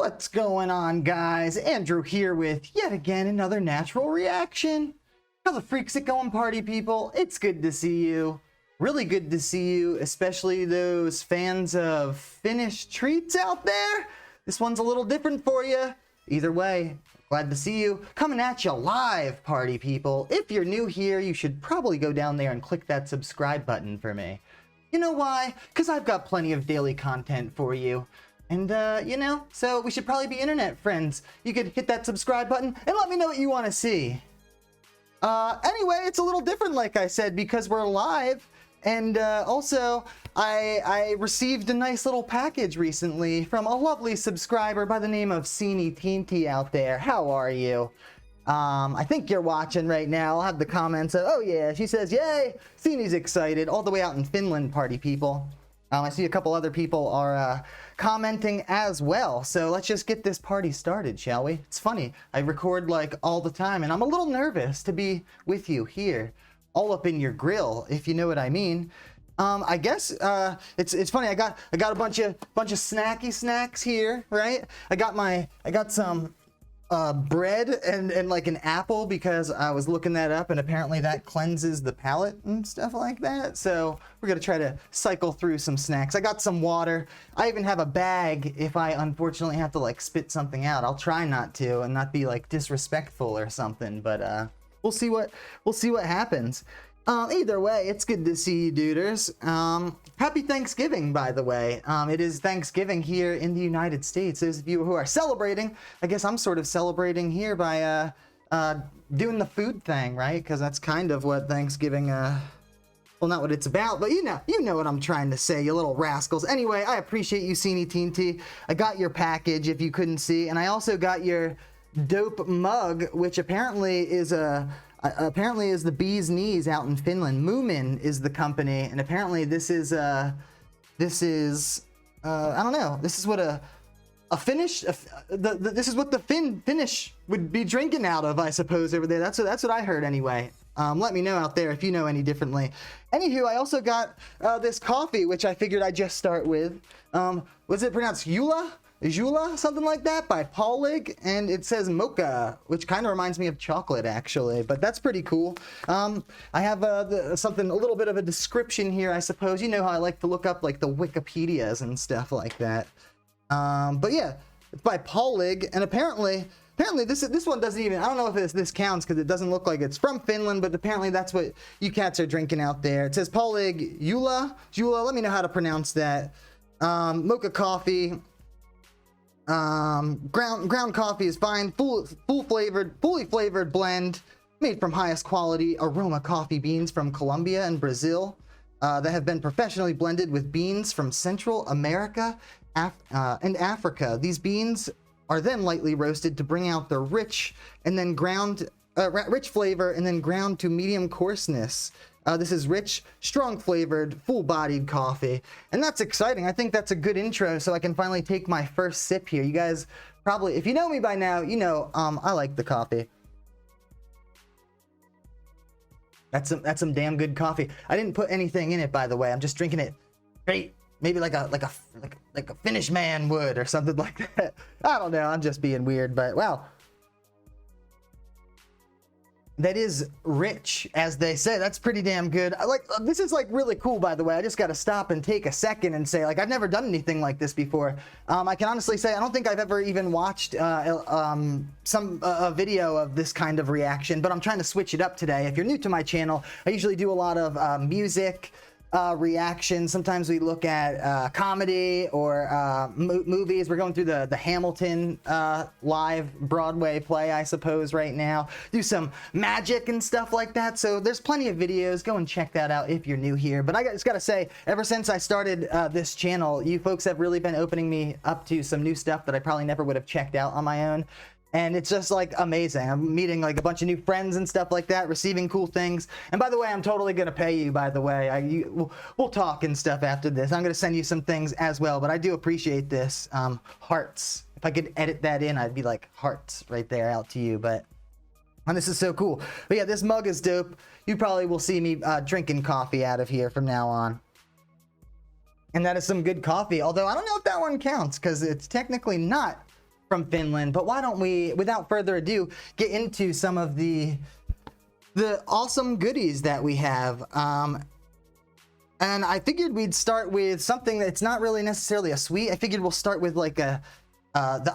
What's going on, guys? Andrew here with yet again another natural reaction. How the freak's it going, party people? It's good to see you. Really good to see you, especially those fans of Finnish Treats out there. This one's a little different for you. Either way, glad to see you. Coming at you live, party people. If you're new here, you should probably go down there and click that subscribe button for me. You know why? Because I've got plenty of daily content for you. And, you know, so we should probably be internet friends. You could hit that subscribe button and let me know what you want to see. Anyway, it's a little different, like I said, because we're live. And, also, I received a nice little package recently from a lovely subscriber by the name of Finnish Treats out there. How are you? I think you're watching right now. I'll have the comments of, oh yeah, she says, yay, Finny's excited, all the way out in Finland, party people. I see a couple other people are commenting as well, so let's just get this party started, shall we? It's funny, I record like all the time, and I'm a little nervous to be with you here, all up in your grill, if you know what I mean. I guess it's funny. I got a bunch of snacky snacks here, right? I got some bread and like an apple because I was looking that up, and apparently that cleanses the palate and stuff like that. So we're gonna try to cycle through some snacks. I got some water. I even have a bag if I unfortunately have to like spit something out. I'll try not to and not be like disrespectful or something, but we'll see what happens. Either way, it's good to see you, duders. Happy Thanksgiving, by the way. It is Thanksgiving here in the United States. Those of you who are celebrating, I guess I'm sort of celebrating here by doing the food thing, right? Because that's kind of what Thanksgiving, well, not what it's about, but you know what I'm trying to say, you little rascals. Anyway, I appreciate you, Finnish Treats. I got your package, if you couldn't see, and I also got your dope mug, which apparently is the bee's knees out in Finland. Moomin is the company, and apparently this is I don't know. This is what a Finnish this is what the Finnish would be drinking out of, I suppose, over there. That's what I heard anyway. Let me know out there if you know any differently. Anywho, I also got this coffee, which I figured I'd just start with. Was it pronounced Jula, something like that, by Paulig, and it says mocha, which kind of reminds me of chocolate, actually, but that's pretty cool. I have a little bit of a description here, I suppose. You know how I like to look up like the Wikipedias and stuff like that. But yeah, it's by Paulig, and apparently this one doesn't even, I don't know if this counts because it doesn't look like it's from Finland, but apparently that's what you cats are drinking out there. It says Paulig Jula, let me know how to pronounce that. Mocha coffee. Ground coffee is fine, fully flavored blend made from highest quality aroma coffee beans from Colombia and Brazil that have been professionally blended with beans from Central America and Africa. These beans are then lightly roasted to bring out the rich flavor and then ground to medium coarseness. This is rich, strong flavored, full-bodied coffee, and that's exciting. I think that's a good intro, so I can finally take my first sip here. You guys probably, if you know me by now, you know I like the coffee. That's some damn good coffee. I didn't put anything in it, by the way. I'm just drinking it straight, maybe like a Finnish man would or something like that. I don't know. I'm just being weird, but wow. That is rich, as they say. That's pretty damn good. This is like really cool, by the way. I just got to stop and take a second and say, like, I've never done anything like this before. I can honestly say I don't think I've ever even watched a video of this kind of reaction, but I'm trying to switch it up today. If you're new to my channel, I usually do a lot of music reactions. Sometimes we look at comedy or movies. We're going through the Hamilton live Broadway play, I suppose, right now. Do some magic and stuff like that. So there's plenty of videos. Go and check that out if you're new here. But I just gotta say, ever since I started this channel, you folks have really been opening me up to some new stuff that I probably never would have checked out on my own. And it's just like amazing. I'm meeting like a bunch of new friends and stuff like that, receiving cool things. And by the way, I'm totally gonna pay you, by the way. We'll talk and stuff after this. I'm gonna send you some things as well, but I do appreciate this. Hearts. If I could edit that in, I'd be like hearts right there out to you, but and this is so cool. But yeah, this mug is dope. You probably will see me drinking coffee out of here from now on. And that is some good coffee, although I don't know if that one counts because it's technically not from Finland. But why don't we, without further ado, get into some of the awesome goodies that we have. And I figured we'd start with something that's not really necessarily a sweet. I figured we'll start with like the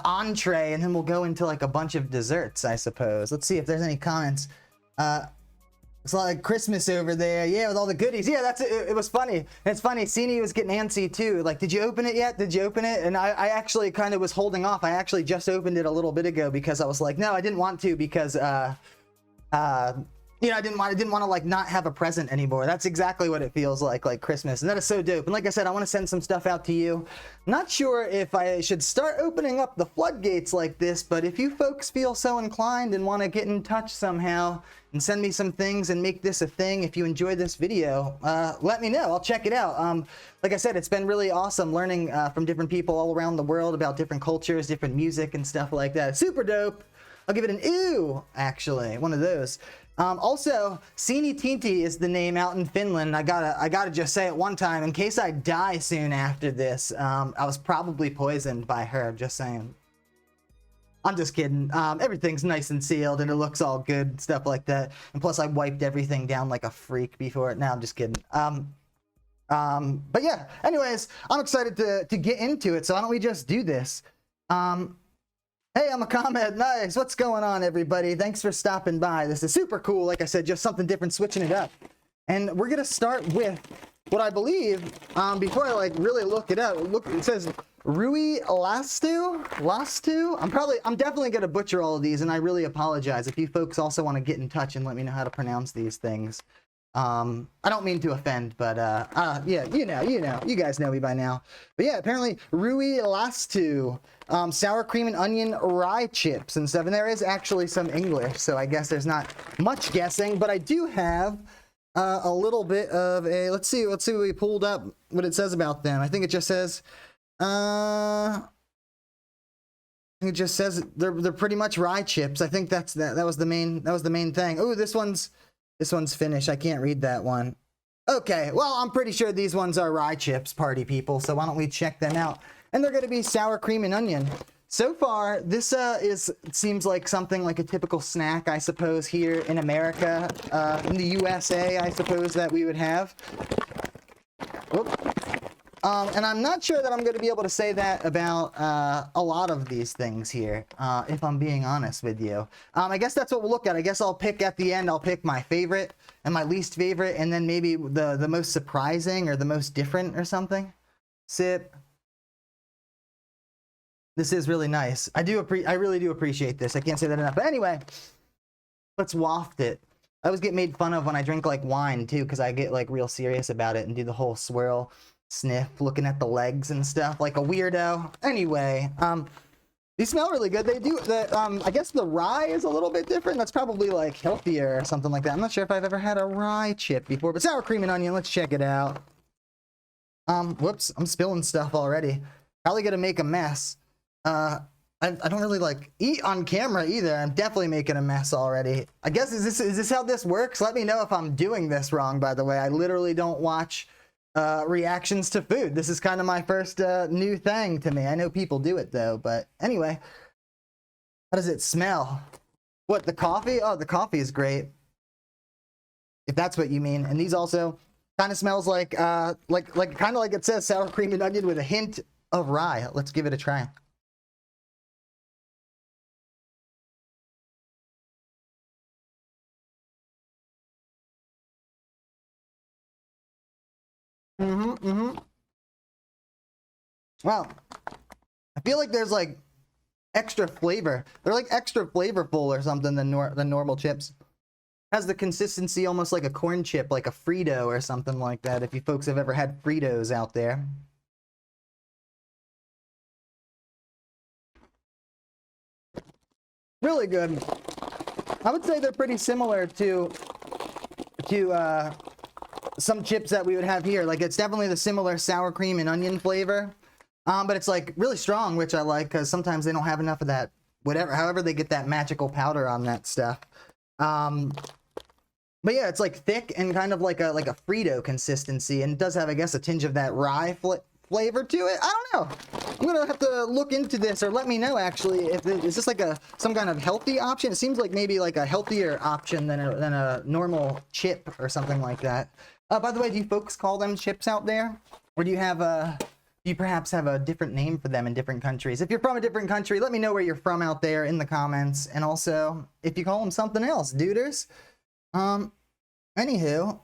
entree, and then we'll go into like a bunch of desserts, I suppose. Let's see if there's any comments. It's like Christmas over there, yeah, with all the goodies. Yeah, that's it. It was funny. And it's funny, Sini was getting antsy too. Like, did you open it yet? Did you open it? And I actually kind of was holding off. I actually just opened it a little bit ago because I was like, no, I didn't want to, because you know, I didn't want to like not have a present anymore. That's exactly what it feels like Christmas, and that is so dope. And like I said, I want to send some stuff out to you. Not sure if I should start opening up the floodgates like this, but if you folks feel so inclined and want to get in touch somehow and send me some things and make this a thing, if you enjoyed this video, let me know. I'll check it out. Like I said, it's been really awesome learning from different people all around the world about different cultures, different music and stuff like that. Super dope. I'll give it an ew, actually, one of those. Also, Sini Tinti is the name out in Finland. I gotta just say it one time in case I die soon after this. I was probably poisoned by her, just saying. I'm just kidding. Everything's nice and sealed and it looks all good, stuff like that. And plus I wiped everything down like a freak before it. No, I'm just kidding. But yeah, anyways, I'm excited to get into it. So why don't we just do this? Hey, I'm a comment. Nice. What's going on, everybody? Thanks for stopping by. This is super cool. Like I said, just something different, switching it up. And we're going to start with what I believe, before I like really look it up. Look, it says Rui Lastu. I'm definitely going to butcher all of these, and I really apologize. If you folks also want to get in touch and let me know how to pronounce these things. I don't mean to offend, but yeah, you guys know me by now. But yeah, apparently Rui Lastu, sour cream and onion rye chips and stuff. And there is actually some English, so I guess there's not much guessing. But I do have a little bit of a. Let's see what we pulled up. What it says about them. I think it just says. It just says they're pretty much rye chips. I think that was the main thing. Oh, this one's Finnish. I can't read that one. Okay, well, I'm pretty sure these ones are rye chips, party people, so why don't we check them out? And they're going to be sour cream and onion. So far, this seems like something like a typical snack, I suppose, here in America, in the USA, I suppose, that we would have. Whoop. And I'm not sure that I'm going to be able to say that about a lot of these things here, if I'm being honest with you. I guess that's what we'll look at. I guess I'll pick at the end, I'll pick my favorite and my least favorite, and then maybe the most surprising or the most different or something. Sip. This is really nice. I really do appreciate this. I can't say that enough. But anyway, let's waft it. I always get made fun of when I drink like wine too, because I get like real serious about it and do the whole swirl. Sniff, looking at the legs and stuff like a weirdo. Anyway, these smell really good. They do. I guess the rye is a little bit different. That's probably like healthier or something like that. I'm not sure if I've ever had a rye chip before, but sour cream and onion. Let's check it out. Whoops, I'm spilling stuff already. Probably gonna make a mess. I don't really like eat on camera either. I'm definitely making a mess already. I guess is this how this works? Let me know if I'm doing this wrong. By the way, I literally don't watch reactions to food. This is kind of my first new thing to me. I know people do it though, but anyway. How does it smell? What, the coffee? Oh, the coffee is great. If that's what you mean. And these also kind of smells like kind of like it says sour cream and onion with a hint of rye. Let's give it a try. Wow. I feel like there's like extra flavor. They're like extra flavorful or something than normal chips. Has the consistency almost like a corn chip, like a Frito or something like that, if you folks have ever had Fritos out there. Really good. I would say they're pretty similar to some chips that we would have here. Like, it's definitely the similar sour cream and onion flavor. But it's like really strong, which I like, because sometimes they don't have enough of that, however they get that magical powder on that stuff. But yeah, it's like thick and kind of like a Frito consistency, and it does have, I guess, a tinge of that rye flavor to it. I don't know. I'm gonna have to look into this, or let me know actually if is this like some kind of healthy option. It seems like maybe like a healthier option than a normal chip or something like that. By the way, do you folks call them chips out there, or do you perhaps have a different name for them in different countries? If you're from a different country, let me know where you're from out there in the comments, and also if you call them something else, duders. Anywho,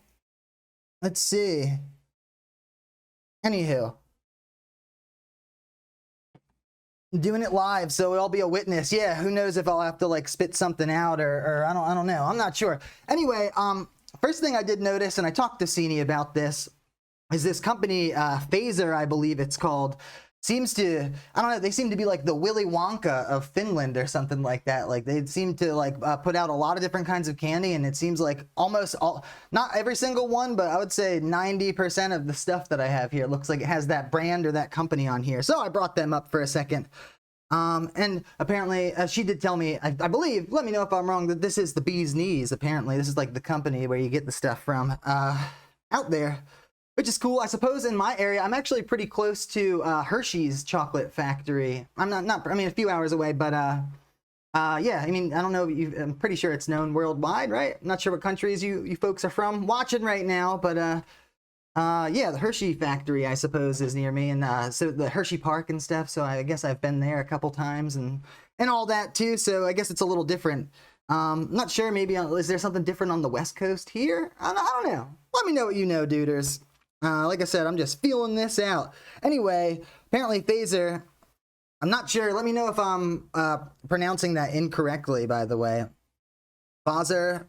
let's see. Anywho, I'm doing it live, so I'll be a witness. Yeah, who knows if I'll have to like spit something out or I don't know. I'm not sure. Anyway, first thing I did notice, and I talked to Sini about this, is this company, Phaser, I believe it's called, seems to, I don't know, they seem to be like the Willy Wonka of Finland or something like that. Like they seem to like put out a lot of different kinds of candy, and it seems like almost all, not every single one, but I would say 90% of the stuff that I have here looks like it has that brand or that company on here. So I brought them up for a second. And apparently she did tell me, I believe, let me know if I'm wrong, that this is the bee's knees. Apparently this is like the company where you get the stuff from out there. Which is cool. I suppose in my area, I'm actually pretty close to Hershey's chocolate factory. I'm not, I mean, a few hours away, but yeah, I mean, I don't know, I'm pretty sure it's known worldwide, right? I'm not sure what countries you folks are from watching right now, but yeah, the Hershey factory, I suppose, is near me, and so the Hershey Park and stuff, so I guess I've been there a couple times and all that too, so I guess it's a little different. Not sure, maybe, is there something different on the West Coast here? I don't know. Let me know what you know, duders. Like I said, I'm just feeling this out. Anyway, apparently Phaser, I'm not sure. Let me know if I'm pronouncing that incorrectly, by the way. Phaser,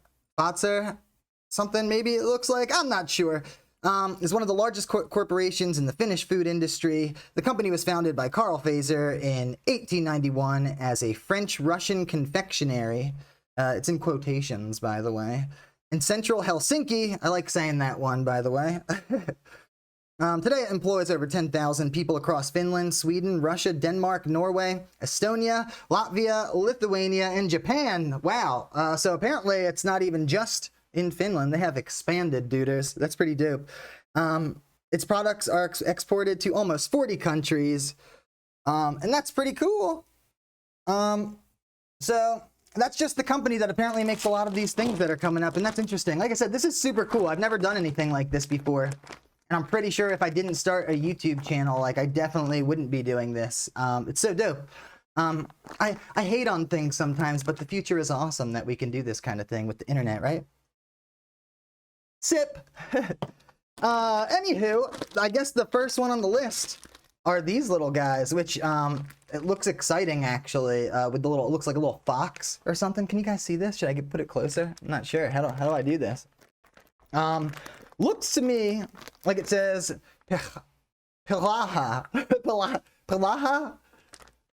something maybe it looks like. I'm not sure. Is one of the largest corporations in the Finnish food industry. The company was founded by Carl Phaser in 1891 as a French-Russian confectionery. It's in quotations, by the way. In central Helsinki, I like saying that one, by the way. Today it employs over 10,000 people across Finland, Sweden, Russia, Denmark, Norway, Estonia, Latvia, Lithuania, and Japan. Wow. So apparently it's not even just in Finland. They have expanded, duders. That's pretty dope. Its products are exported to almost 40 countries. And that's pretty cool. So that's just the company that apparently makes a lot of these things that are coming up, and that's interesting. Like I said, this is super cool. I've never done anything like this before, and I'm pretty sure if I didn't start a YouTube channel, like, I definitely wouldn't be doing this. It's so dope. I hate on things sometimes, but the future is awesome that we can do this kind of thing with the internet, right? Sip. Anywho, I guess the first one on the list are these little guys, which it looks exciting actually, with the little, it looks like a little fox or something. Can you guys see this? Should I put it closer? I'm not sure. How do I do this? Looks to me like it says Pilaha. Pilaha?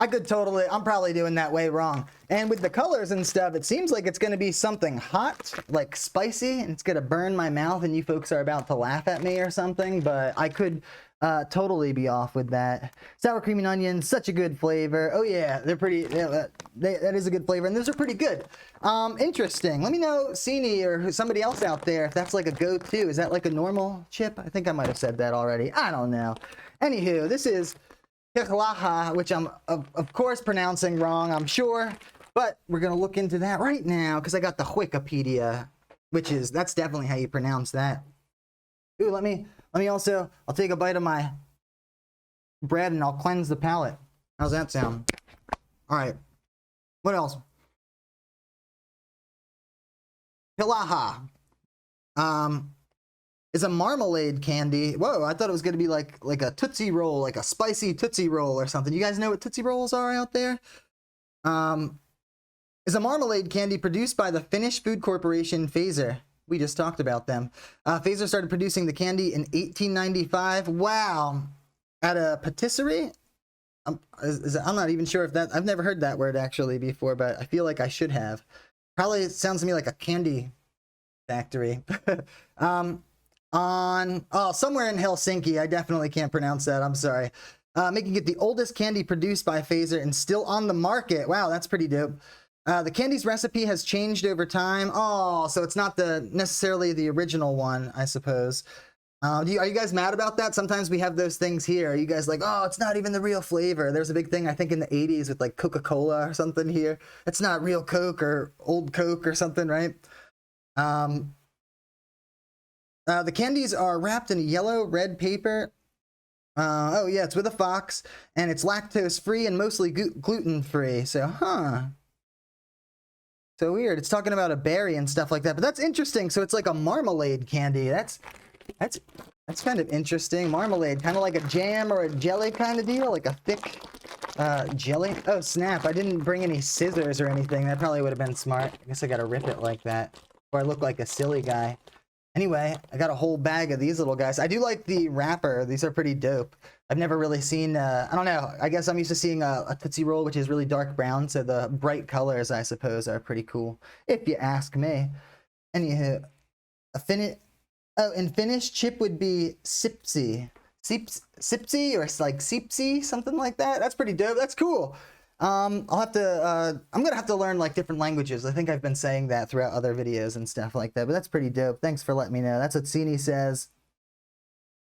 I'm probably doing that way wrong. And with the colors and stuff, it seems like it's going to be something hot, like spicy, and it's going to burn my mouth, and you folks are about to laugh at me or something, but I could totally be off with that. Sour cream and onion, such a good flavor. Oh yeah, they're pretty, yeah, that is a good flavor, and those are pretty good. Interesting. Let me know, Sini or somebody else out there, if that's like a go-to. Is that like a normal chip? I think I might have said that already. I don't know. Anywho, this is Pihlaha, which I'm of course pronouncing wrong, I'm sure, but we're gonna look into that right now because I got the Wikipedia, which is, that's definitely how you pronounce that. Ooh, let me also, I'll take a bite of my bread and I'll cleanse the palate. How's that sound? All right, what else? Pilaha is a marmalade candy. Whoa, I thought it was gonna be like a Tootsie Roll, like a spicy Tootsie Roll or something. You guys know what Tootsie Rolls are out there? Is a marmalade candy produced by the Finnish food corporation Phaser. We just talked about them. Phaser started producing the candy in 1895. Wow. At a patisserie? I'm not even sure if that, I've never heard that word actually before, but I feel like I should have. Probably it sounds to me like a candy factory. Somewhere in Helsinki, I definitely can't pronounce that, I'm sorry. Making it the oldest candy produced by Phaser and still on the market. Wow, that's pretty dope. The candy's recipe has changed over time. Oh, so it's not necessarily the original one, I suppose. Are you guys mad about that? Sometimes we have those things here. Are you guys like, oh, it's not even the real flavor? There's a big thing, I think, in the 80s with like Coca-Cola or something here. It's not real Coke or old Coke or something, right? The candies are wrapped in yellow red paper. Oh yeah, it's with a fox, and it's lactose free and mostly gluten free. So, so weird. It's talking about a berry and stuff like that, but that's interesting. So it's like a marmalade candy. That's kind of interesting. Marmalade, kind of like a jam or a jelly kind of deal, like a thick jelly. Oh snap! I didn't bring any scissors or anything. That probably would have been smart. I guess I gotta rip it like that, or I look like a silly guy. Anyway, I got a whole bag of these little guys. I do like the wrapper. These are pretty dope. I've never really seen, I don't know, I guess I'm used to seeing a Tootsie Roll, which is really dark brown, so the bright colors, I suppose, are pretty cool, if you ask me. Anywho, in Finnish, chip would be sipsi. Sipsi, or like sipsi, something like that. That's pretty dope. That's cool. I'm gonna have to learn like different languages. I think I've been saying that throughout other videos and stuff like that, but that's pretty dope. Thanks for letting me know. That's what Sini says.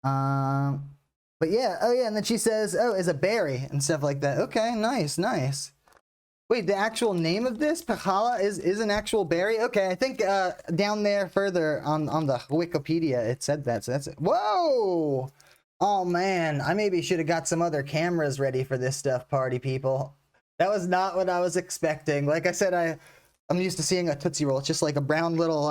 But yeah, oh yeah, and then she says, oh, is a berry and stuff like that. Okay, nice, nice. Wait, the actual name of this, Pahala, is an actual berry? Okay, I think down there further on the Wikipedia, it said that, so that's it. Whoa! Oh man, I maybe should have got some other cameras ready for this stuff, party people. That was not what I was expecting. Like I said, I'm used to seeing a Tootsie Roll. It's just like a brown little,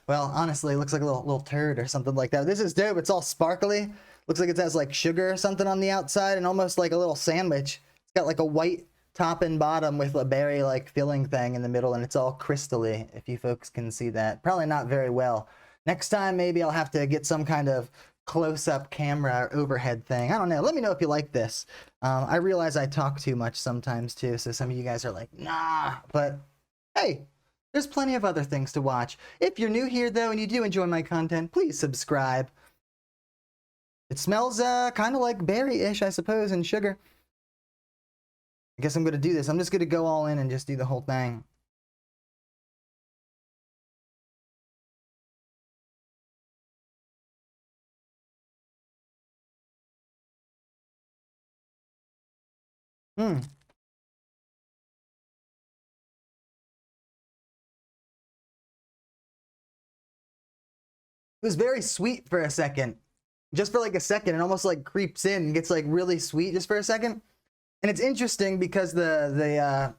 well, honestly, it looks like a little turd or something like that. This is dope. It's all sparkly. Looks like it has like sugar or something on the outside and almost like a little sandwich. It's got like a white top and bottom with a berry like filling thing in the middle, and it's all crystally, if you folks can see that. Probably not very well. Next time, maybe I'll have to get some kind of close-up camera or overhead thing. I don't know. Let me know if you like this. I realize I talk too much sometimes too, so some of you guys are like, nah, but hey, there's plenty of other things to watch. If you're new here though and you do enjoy my content, please subscribe. It smells kind of like berry-ish, I suppose, and sugar. I guess I'm gonna do this. I'm just gonna go all in and just do the whole thing. It was very sweet for a second. Just for like a second, it almost like creeps in and gets like really sweet just for a second. And it's interesting because the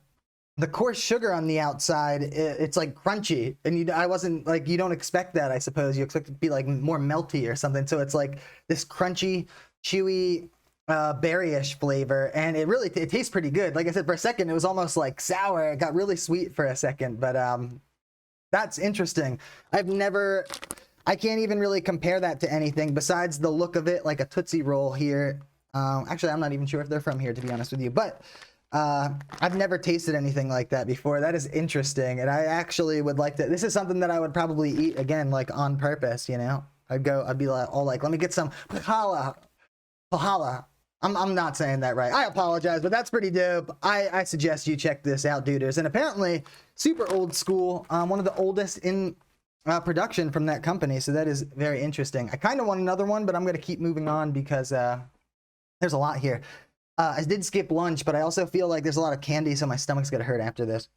coarse sugar on the outside, it's like crunchy, and I wasn't like, you don't expect that, I suppose. You expect it to be like more melty or something. So it's like this crunchy, chewy, berry-ish flavor, and it tastes pretty good. Like I said, for a second, it was almost like sour. It got really sweet for a second, but that's interesting. I can't even really compare that to anything besides the look of it, like a Tootsie Roll here. Actually, I'm not even sure if they're from here, to be honest with you, but I've never tasted anything like that before. That is interesting, and I actually would like to. This is something that I would probably eat again, like on purpose, you know? I'd be like, all like, let me get some pahala. I'm not saying that right. I apologize, but that's pretty dope. I suggest you check this out, duders. And apparently, super old school, one of the oldest in production from that company, so that is very interesting. I kind of want another one, but I'm going to keep moving on because there's a lot here. I did skip lunch, but I also feel like there's a lot of candy, so my stomach's going to hurt after this.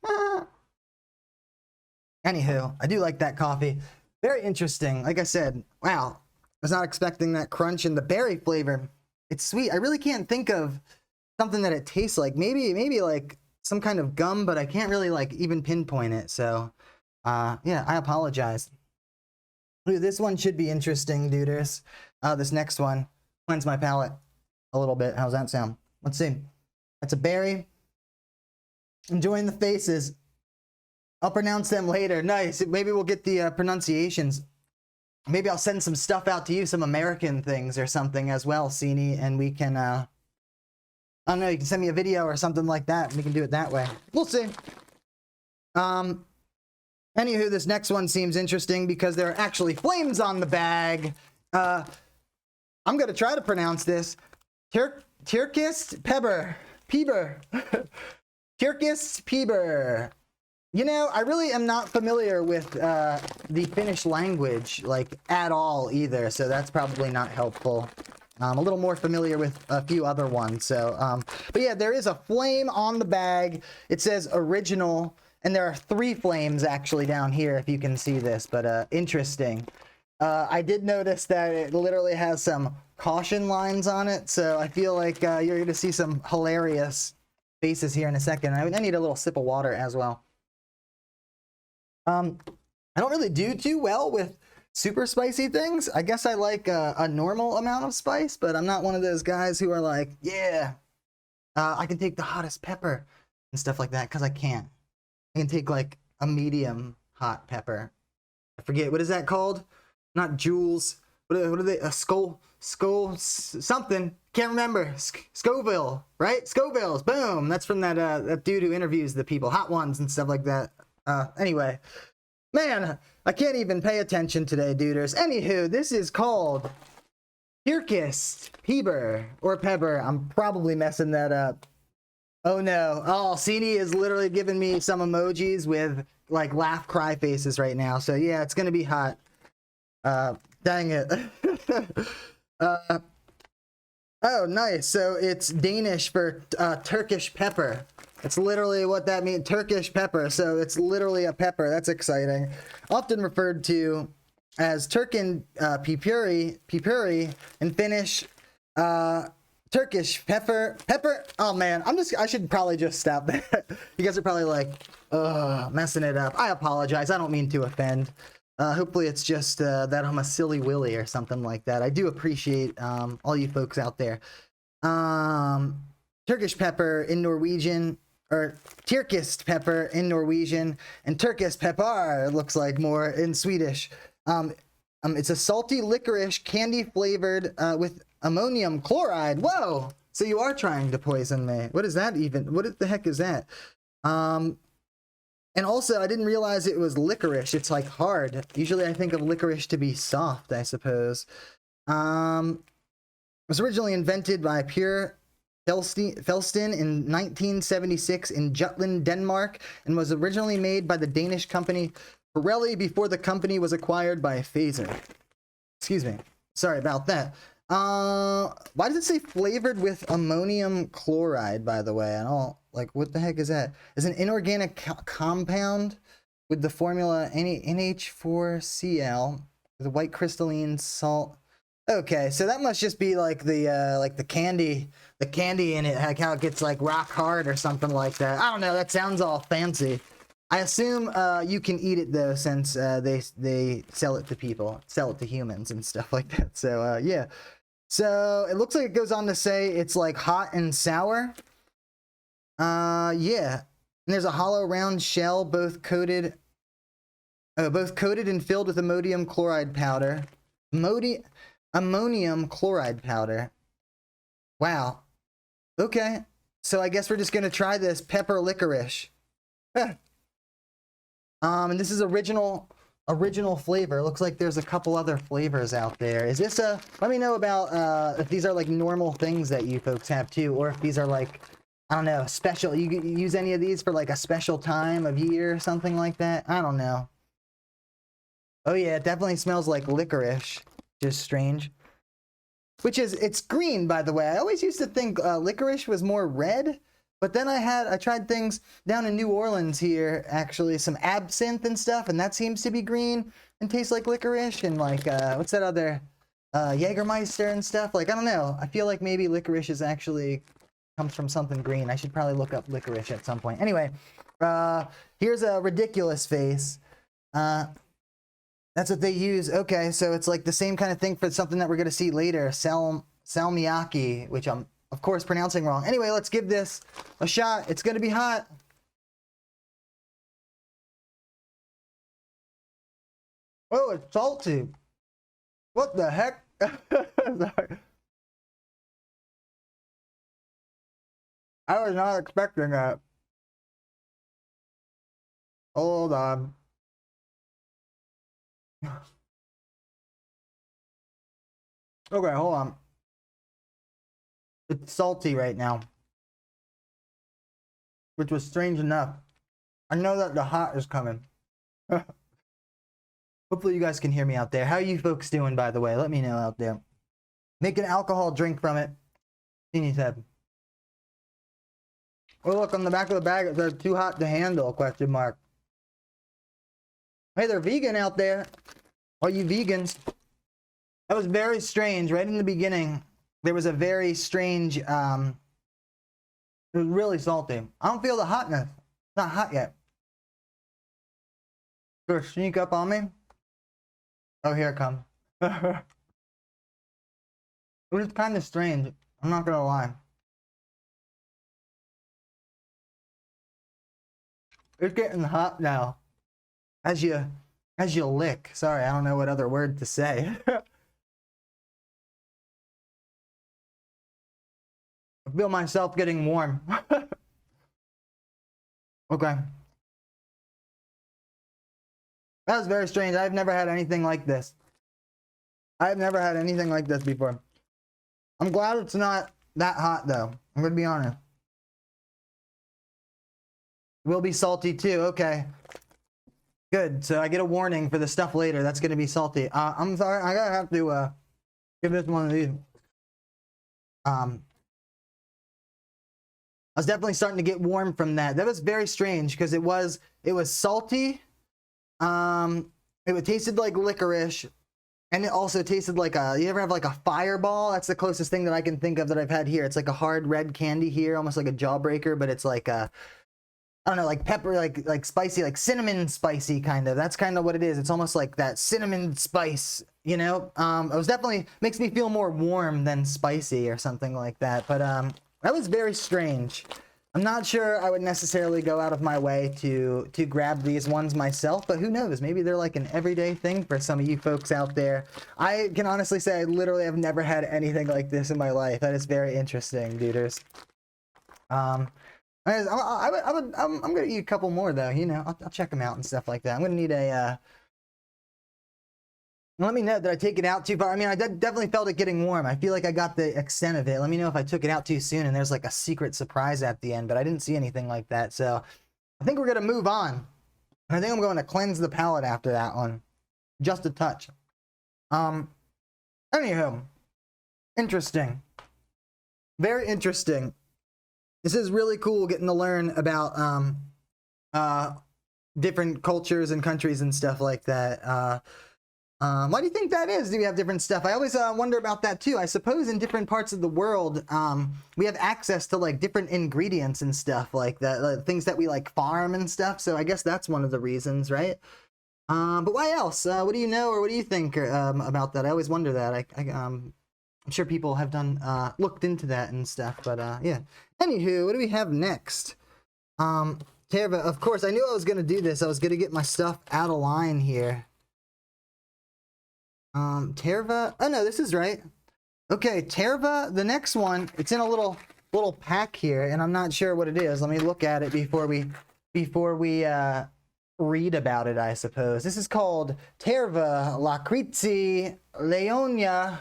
Anywho, I do like that coffee. Very interesting. Like I said, wow. I was not expecting that crunch and the berry flavor. It's sweet. I really can't think of something that it tastes like. Maybe like some kind of gum, but I can't really like even pinpoint it. So, yeah, I apologize. Ooh, this one should be interesting, duders. This next one cleanse my palate a little bit. How's that sound? Let's see. That's a berry. Enjoying the faces. I'll pronounce them later. Nice. Maybe we'll get the pronunciations. Maybe I'll send some stuff out to you, some American things or something as well, Sini, and we can, I don't know, you can send me a video or something like that, and we can do it that way. We'll see. Anywho, this next one seems interesting because there are actually flames on the bag. I'm going to try to pronounce this. Tyrkist Peber. Tyrkist Peber. You know, I really am not familiar with the Finnish language, like, at all either, so that's probably not helpful. I'm a little more familiar with a few other ones, so, but yeah, there is a flame on the bag. It says original, and there are 3 flames actually down here, if you can see this, but interesting. I did notice that it literally has some caution lines on it, so I feel like you're going to see some hilarious faces here in a second. I need a little sip of water as well. I don't really do too well with super spicy things. I guess I like a normal amount of spice, but I'm not one of those guys who are like, yeah, I can take the hottest pepper and stuff like that, because I can't. I can take like a medium hot pepper. I forget, what is that called? Not joules. What are they? A skull something. Can't remember. Scoville, right? Scovilles. Boom. That's from that dude who interviews the people, hot ones and stuff like that. Anyway, man, I can't even pay attention today, duders. Anywho, this is called Tyrkist Peber or Pepper. I'm probably messing that up. Oh no. Oh, Sini is literally giving me some emojis with like laugh cry faces right now. So yeah, it's gonna be hot. Dang it. Oh, nice. So it's Danish for Turkish pepper. It's literally what that means, Turkish pepper. So it's literally a pepper. That's exciting. Often referred to as Turkin pipuri in Finnish. Turkish pepper. Oh man, I should probably just stop there. You guys are probably like, messing it up. I apologize. I don't mean to offend. Hopefully it's just that I'm a silly Willy or something like that. I do appreciate all you folks out there. Turkish pepper in Norwegian, or Tyrkist pepper in Norwegian, and Turkish pepper looks like more in Swedish. It's a salty licorice candy flavored with ammonium chloride. Whoa! So you are trying to poison me. What is that even? What the heck is that? And also, I didn't realize it was licorice. It's like hard. Usually I think of licorice to be soft, I suppose. It was originally invented by Pure Felstin in 1976 in Jutland, Denmark, and was originally made by the Danish company Pirelli before the company was acquired by Phaser. Excuse me. Sorry about that. Why does it say flavored with ammonium chloride, by the way? I don't, like, what the heck is that? Is an inorganic compound with the formula NH4Cl, the white crystalline salt. Okay, so that must just be like the candy in it, like how it gets like rock hard or something like that. I don't know, that sounds all fancy. I assume you can eat it though, since they sell it to people, sell it to humans and stuff like that. So yeah. So it looks like it goes on to say it's like hot and sour. Yeah. And there's a hollow round shell, both coated and filled with ammonium chloride powder. Ammonium chloride powder. Wow. Okay. So I guess we're just gonna try this pepper licorice. And this is original flavor. Looks like there's a couple other flavors out there. Is this let me know about if these are like normal things that you folks have too, or if these are like, I don't know, special. You use any of these for like a special time of year or something like that? I don't know. Oh yeah, it definitely smells like licorice. Just strange. It's green, by the way. I always used to think licorice was more red. But then I tried things down in New Orleans here, actually, some absinthe and stuff, and that seems to be green and tastes like licorice, and like, what's that other, Jägermeister and stuff? Like, I don't know. I feel like maybe licorice is actually comes from something green. I should probably look up licorice at some point. Anyway, here's a ridiculous face. That's what they use. Okay, so it's like the same kind of thing for something that we're going to see later, salmiakki, which I'm of course pronouncing wrong. Anyway, let's give this a shot. It's gonna be hot. Oh, it's salty. What the heck? Sorry. I was not expecting that. Hold on. Okay, hold on. It's salty right now, which was strange enough. I know that the hot is coming. Hopefully you guys can hear me out there. How are you folks doing, by the way? Let me know out there. Make an alcohol drink from it. Teeny said. Oh, look, on the back of the bag, it says too hot to handle, question mark. Hey, they're vegan out there. Are you vegans? That was very strange. Right in the beginning, there was a very strange, it was really salty. I don't feel the hotness. It's not hot yet. Gonna sneak up on me? Oh, here it comes. It was kind of strange. I'm not gonna lie. It's getting hot now. As you lick. Sorry, I don't know what other word to say. I feel myself getting warm. Okay. That was very strange. I've never had anything like this. I've never had anything like this before. I'm glad it's not that hot, though. I'm gonna be honest. Will be salty, too. Okay. Good. So I get a warning for the stuff later. That's gonna be salty. I'm sorry. I gotta have to give this one of these. I was definitely starting to get warm from that. That was very strange because it was salty. It tasted like licorice, and it also tasted like you ever have like a fireball? That's the closest thing that I can think of that I've had here. It's like a hard red candy here, almost like a jawbreaker, but it's like I don't know, like pepper, like spicy, like cinnamon spicy kind of. That's kind of what it is. It's almost like that cinnamon spice, you know? It was definitely makes me feel more warm than spicy or something like that. But that was very strange. I'm not sure I would necessarily go out of my way to grab these ones myself, but who knows? Maybe they're like an everyday thing for some of you folks out there. I can honestly say I literally have never had anything like this in my life. That is very interesting, duders. I'm gonna eat a couple more though. You know, I'll check them out and stuff like that. I'm gonna need a. Let me know, did I take it out too far? I mean, I definitely felt it getting warm. I feel like I got the extent of it. Let me know if I took it out too soon and there's like a secret surprise at the end, but I didn't see anything like that. So I think we're going to move on. I think I'm going to cleanse the palate after that one. Just a touch. Anywho, interesting. Very interesting. This is really cool getting to learn about different cultures and countries and stuff like that. Why do you think that is? Do we have different stuff? I always wonder about that too. I suppose in different parts of the world, we have access to like different ingredients and stuff like that, things that we like farm and stuff. So I guess that's one of the reasons, right? But why else? What do you know or what do you think about that? I always wonder that. I'm sure people have done looked into that and stuff. But yeah. Anywho, what do we have next? Terva, of course, I knew I was gonna do this. I was gonna get my stuff out of line here. Terva, oh no, this is right. Okay, Terva, the next one, it's in a little pack here, and I'm not sure what it is. Let me look at it before we read about it, I suppose. This is called Terva Licorice Leona.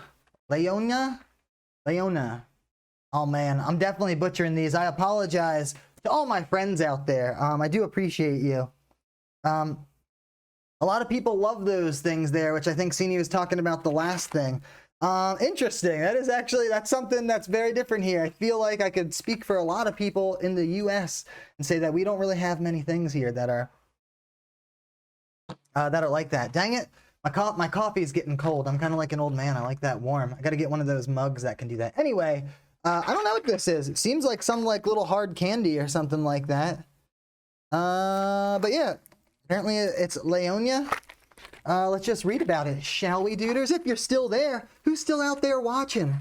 Oh man, I'm definitely butchering these. I apologize to all my friends out there. I do appreciate you. A lot of people love those things there, which I think Sini was talking about the last thing. Interesting. That's something that's very different here. I feel like I could speak for a lot of people in the US and say that we don't really have many things here that are like that. Dang it. My coffee is getting cold. I'm kind of like an old man. I like that warm. I got to get one of those mugs that can do that. Anyway, I don't know what this is. It seems like some like little hard candy or something like that. But yeah. Apparently it's Leonia. Let's just read about it, shall we, duders? If you're still there, who's still out there watching?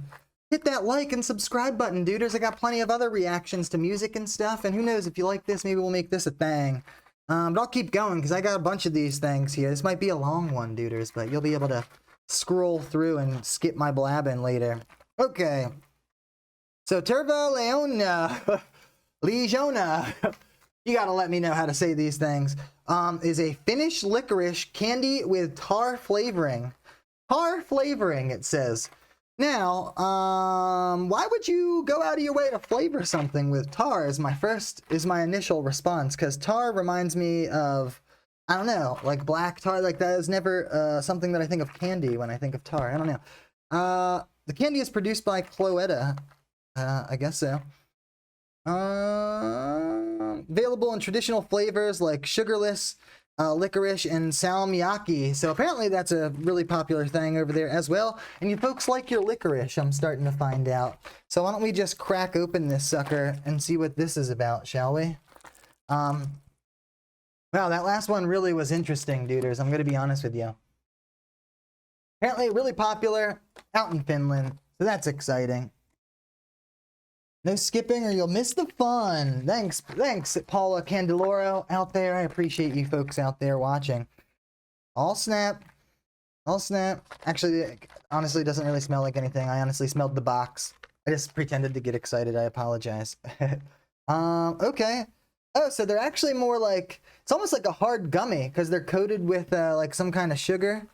Hit that like and subscribe button, duders. I got plenty of other reactions to music and stuff, and who knows, if you like this, maybe we'll make this a thing. But I'll keep going, because I got a bunch of these things here. This might be a long one, duders, but you'll be able to scroll through and skip my blabbing later. Okay. So, Terva Leona. Legiona. You gotta let me know how to say these things. Is a Finnish licorice candy with tar flavoring. Tar flavoring, it says. Now, why would you go out of your way to flavor something with tar is my initial response, because tar reminds me of, I don't know, like black tar. Like that is never something that I think of candy when I think of tar. I don't know. The candy is produced by Cloetta. I guess so. Available in traditional flavors like sugarless, licorice, and salmiakki. So apparently that's a really popular thing over there as well. And you folks like your licorice, I'm starting to find out. So why don't we just crack open this sucker and see what this is about, shall we? Wow, that last one really was interesting, duders. I'm going to be honest with you. Apparently really popular out in Finland. So that's exciting. No skipping or you'll miss the fun. Thanks, Paula Candeloro out there. I appreciate you folks out there watching. All snap. Actually, honestly, it doesn't really smell like anything. I honestly smelled the box. I just pretended to get excited. I apologize. Okay. Oh, so they're actually more like, it's almost like a hard gummy because they're coated with like some kind of sugar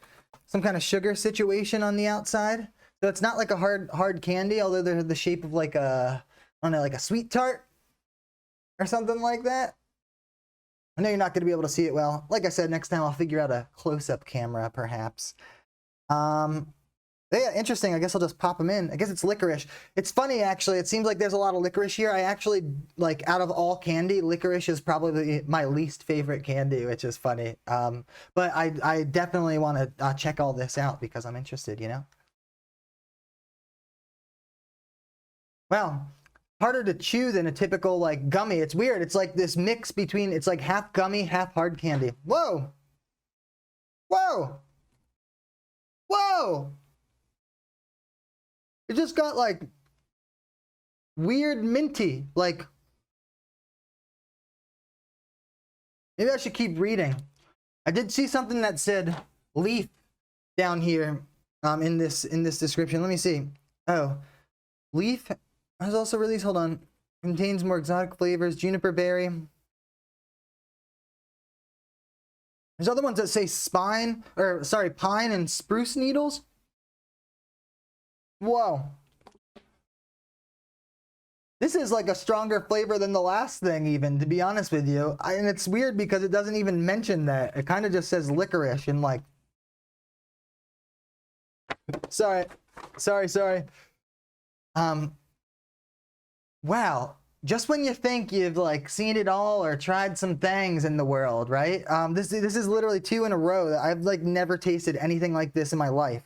situation on the outside. So it's not like a hard candy, although they're the shape of like a, I don't know, like a sweet tart or something like that. I know you're not going to be able to see it well. Like I said, next time I'll figure out a close-up camera, perhaps. Yeah, interesting. I guess I'll just pop them in. I guess it's licorice. It's funny, actually. It seems like there's a lot of licorice here. I actually, like, out of all candy, licorice is probably my least favorite candy, which is funny. But I definitely want to check all this out because I'm interested, you know? Well, harder to chew than a typical like gummy. It's weird. It's like this mix between, it's like half gummy, half hard candy. Whoa. It just got like weird minty, like maybe I should keep reading. I did see something that said leaf down here in this description. Let me see. Oh, leaf has also released, hold on, contains more exotic flavors, juniper berry. There's other ones that say pine and spruce needles. Whoa. This is like a stronger flavor than the last thing even, to be honest with you. And it's weird because it doesn't even mention that. It kind of just says licorice and like... Sorry. Wow, just when you think you've like seen it all or tried some things in the world, right? This is literally 2 in a row that I've like never tasted anything like this in my life.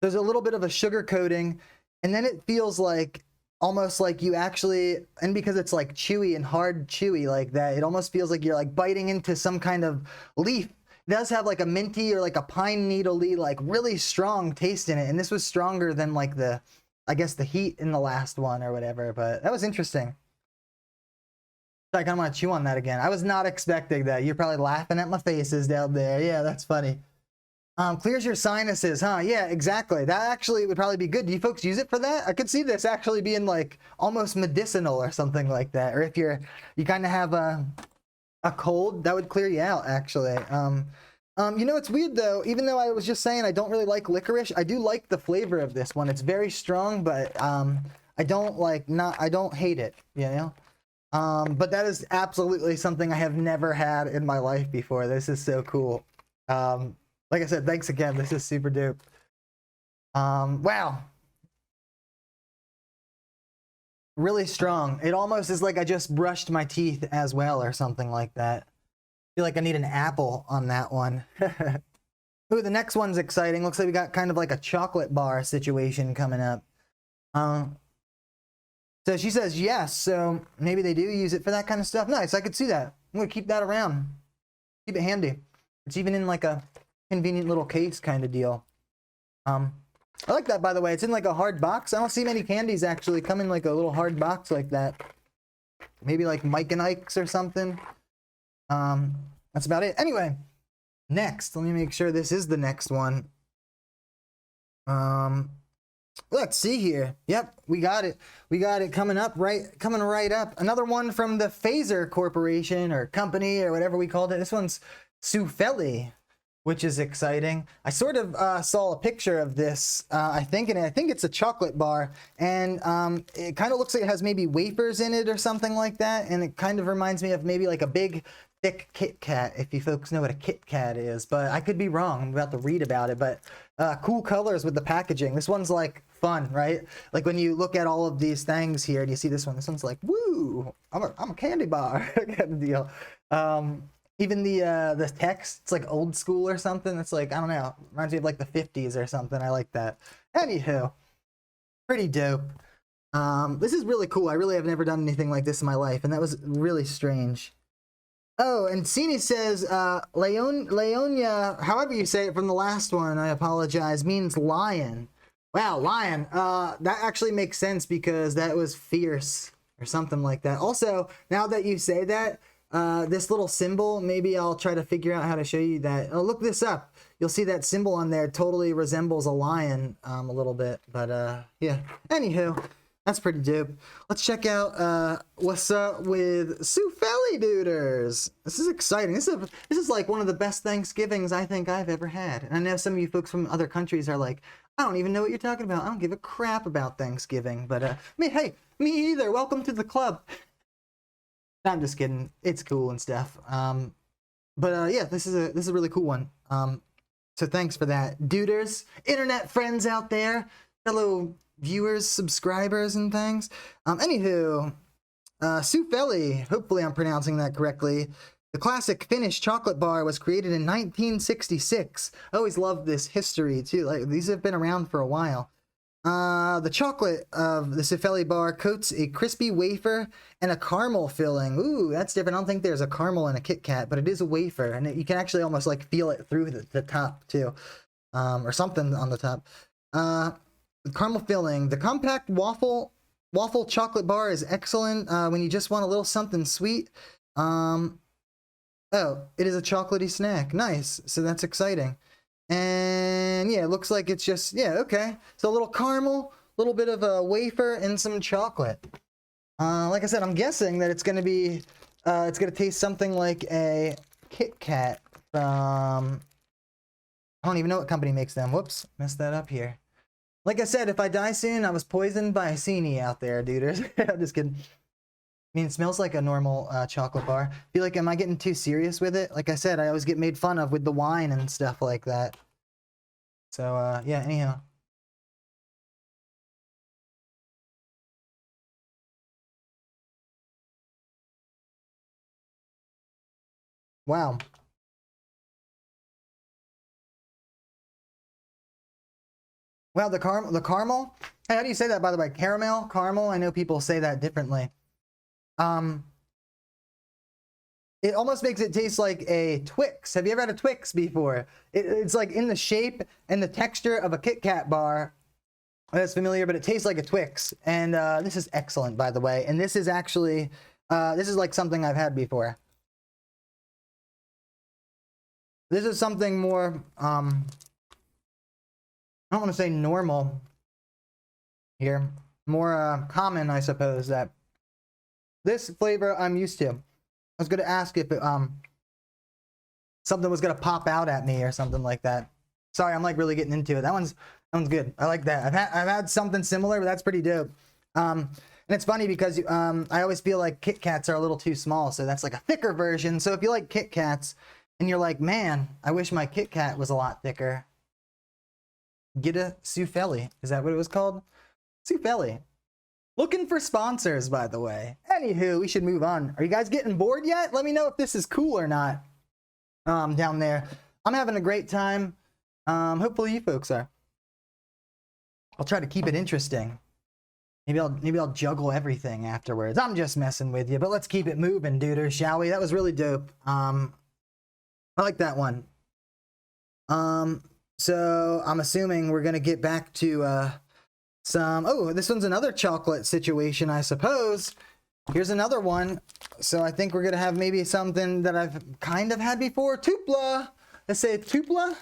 There's a little bit of a sugar coating, and then it feels like almost like you actually, and because it's like chewy and hard chewy like that, it almost feels like you're like biting into some kind of leaf. It does have like a minty or like a pine needle-y, like really strong taste in it, and this was stronger than like the, I guess, the heat in the last one or whatever, but that was interesting. I kind of want to chew on that again. I was not expecting that. You're probably laughing at my faces down there. Yeah, that's funny. Clears your sinuses, huh? Yeah, exactly. That actually would probably be good. Do you folks use it for that? I could see this actually being like almost medicinal or something like that. Or if you kind of have a cold, that would clear you out actually. You know, it's weird though, even though I was just saying I don't really like licorice, I do like the flavor of this one. It's very strong, but I don't hate it, you know? But that is absolutely something I have never had in my life before. This is so cool. Like I said, thanks again. This is super dope. Wow. Really strong. It almost is like I just brushed my teeth as well or something like that. I feel like I need an apple on that one. Ooh, the next one's exciting. Looks like we got kind of like a chocolate bar situation coming up. So she says yes, so maybe they do use it for that kind of stuff. Nice, I could see that. I'm gonna keep that around. Keep it handy. It's even in like a convenient little case kind of deal. I like that, by the way. It's in like a hard box. I don't see many candies actually come in like a little hard box like that. Maybe like Mike and Ike's or something. That's about it. Anyway, next, let me make sure this is the next one. Let's see here. Yep, we got it. We got it coming right up. Another one from the Phaser Corporation or company or whatever we called it. This one's Souffle, which is exciting. I sort of saw a picture of this, I think it's a chocolate bar, and it kind of looks like it has maybe wafers in it or something like that, and it kind of reminds me of maybe like a big, thick Kit Kat, if you folks know what a Kit Kat is, but I could be wrong. I'm about to read about it, but cool colors with the packaging. This one's like fun, right? Like when you look at all of these things here and you see this one's like, woo, I'm a candy bar kind of deal. Even the text, it's like old school or something. It's like, I don't know, reminds me of like the 50s or something. I like that. Anywho, pretty dope. This is really cool. I really have never done anything like this in my life, and that was really strange. Oh, and Cini says, Leonia, however you say it from the last one, I apologize, means lion. Wow, lion. That actually makes sense because that was fierce or something like that. Also, now that you say that, this little symbol, maybe I'll try to figure out how to show you that. Oh, look this up. You'll see that symbol on there totally resembles a lion a little bit. But yeah, anywho, that's pretty dope. Let's check out what's up with Souffle Duders. This is exciting. This is like one of the best Thanksgivings I think I've ever had. And I know some of you folks from other countries are like, I don't even know what you're talking about. I don't give a crap about Thanksgiving. But hey, me either. Welcome to the club. I'm just kidding. It's cool and stuff. But yeah, this is a really cool one. So thanks for that, duders, internet friends out there, fellow viewers, subscribers, and things. Anywho, Souffle, hopefully I'm pronouncing that correctly. The classic Finnish chocolate bar was created in 1966. I always loved this history too. Like these have been around for a while. The chocolate of the Souffle bar coats a crispy wafer and a caramel filling. Ooh, that's different. I don't think there's a caramel in a Kit Kat, but it is a wafer, and you can actually almost like feel it through the top too, or something on the top. The caramel filling. The compact waffle chocolate bar is excellent when you just want a little something sweet. Oh, it is a chocolatey snack. Nice. So that's exciting. And yeah, it looks like it's just, yeah, okay. So a little caramel, a little bit of a wafer, and some chocolate. Like I said, I'm guessing that it's going to be, it's going to taste something like a Kit Kat from, I don't even know what company makes them. Whoops, messed that up here. Like I said, if I die soon, I was poisoned by a Cini out there, duders. I'm just kidding. I mean, it smells like a normal chocolate bar. I feel like, am I getting too serious with it? Like I said, I always get made fun of with the wine and stuff like that. So, yeah, anyhow. Wow. Wow, the caramel? Hey, how do you say that, by the way? Caramel? Caramel? I know people say that differently. It almost makes it taste like a Twix. Have you ever had a Twix before? It's like in the shape and the texture of a Kit Kat bar. That's familiar, but it tastes like a Twix. And this is excellent, by the way. And this is actually, this is like something I've had before. This is something more, I don't want to say normal here. More common, I suppose, that this flavor I'm used to. I was going to ask if it, something was going to pop out at me or something like that. Sorry, I'm like really getting into it. That one's good. I like that. I've had something similar, but that's pretty dope. And it's funny because I always feel like Kit Kats are a little too small, so that's like a thicker version. So if you like Kit Kats and you're like, man, I wish my Kit Kat was a lot thicker, get a Souffle. Is that what it was called? Souffle. Looking for sponsors, by the way. Anywho, we should move on. Are you guys getting bored yet? Let me know if this is cool or not. Down there. I'm having a great time. Hopefully you folks are. I'll try to keep it interesting. Maybe I'll juggle everything afterwards. I'm just messing with you, but let's keep it moving, duders, shall we? That was really dope. I like that one. So I'm assuming we're gonna get back to oh, this one's another chocolate situation, I suppose. Here's another one. So I think we're gonna have maybe something that I've kind of had before. Tupla. Let's say Tupla.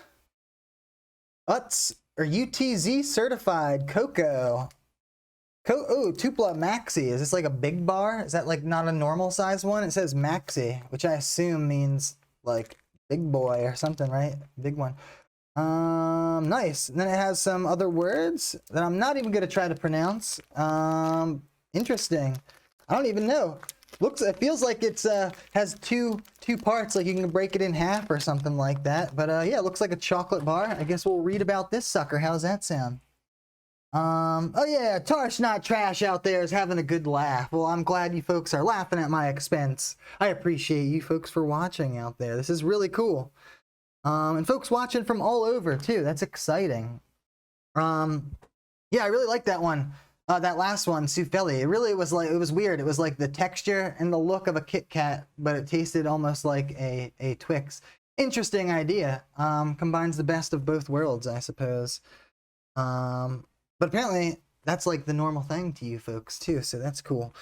Utz or UTZ certified cocoa. Oh, Tupla Maxi. Is this like a big bar? Is that like not a normal size one? It says Maxi, which I assume means like Big boy or something, right? Big one. Nice. And then it has some other words that I'm not even gonna try to pronounce. Interesting. I don't even know. It feels like it's has two parts, like you can break it in half or something like that. But yeah, it looks like a chocolate bar. I guess we'll read about this sucker. How's that sound? Oh yeah, Tarsh Not Trash out there is having a good laugh. Well, I'm glad you folks are laughing at my expense. I appreciate you folks for watching out there. This is really cool. And folks watching from all over too. That's exciting. Yeah, I really like that one. That last one, Souffle. It really was like, it was weird. It was like the texture and the look of a Kit Kat, but it tasted almost like a Twix. Interesting idea. Combines the best of both worlds, I suppose. But apparently that's like the normal thing to you folks too, so that's cool.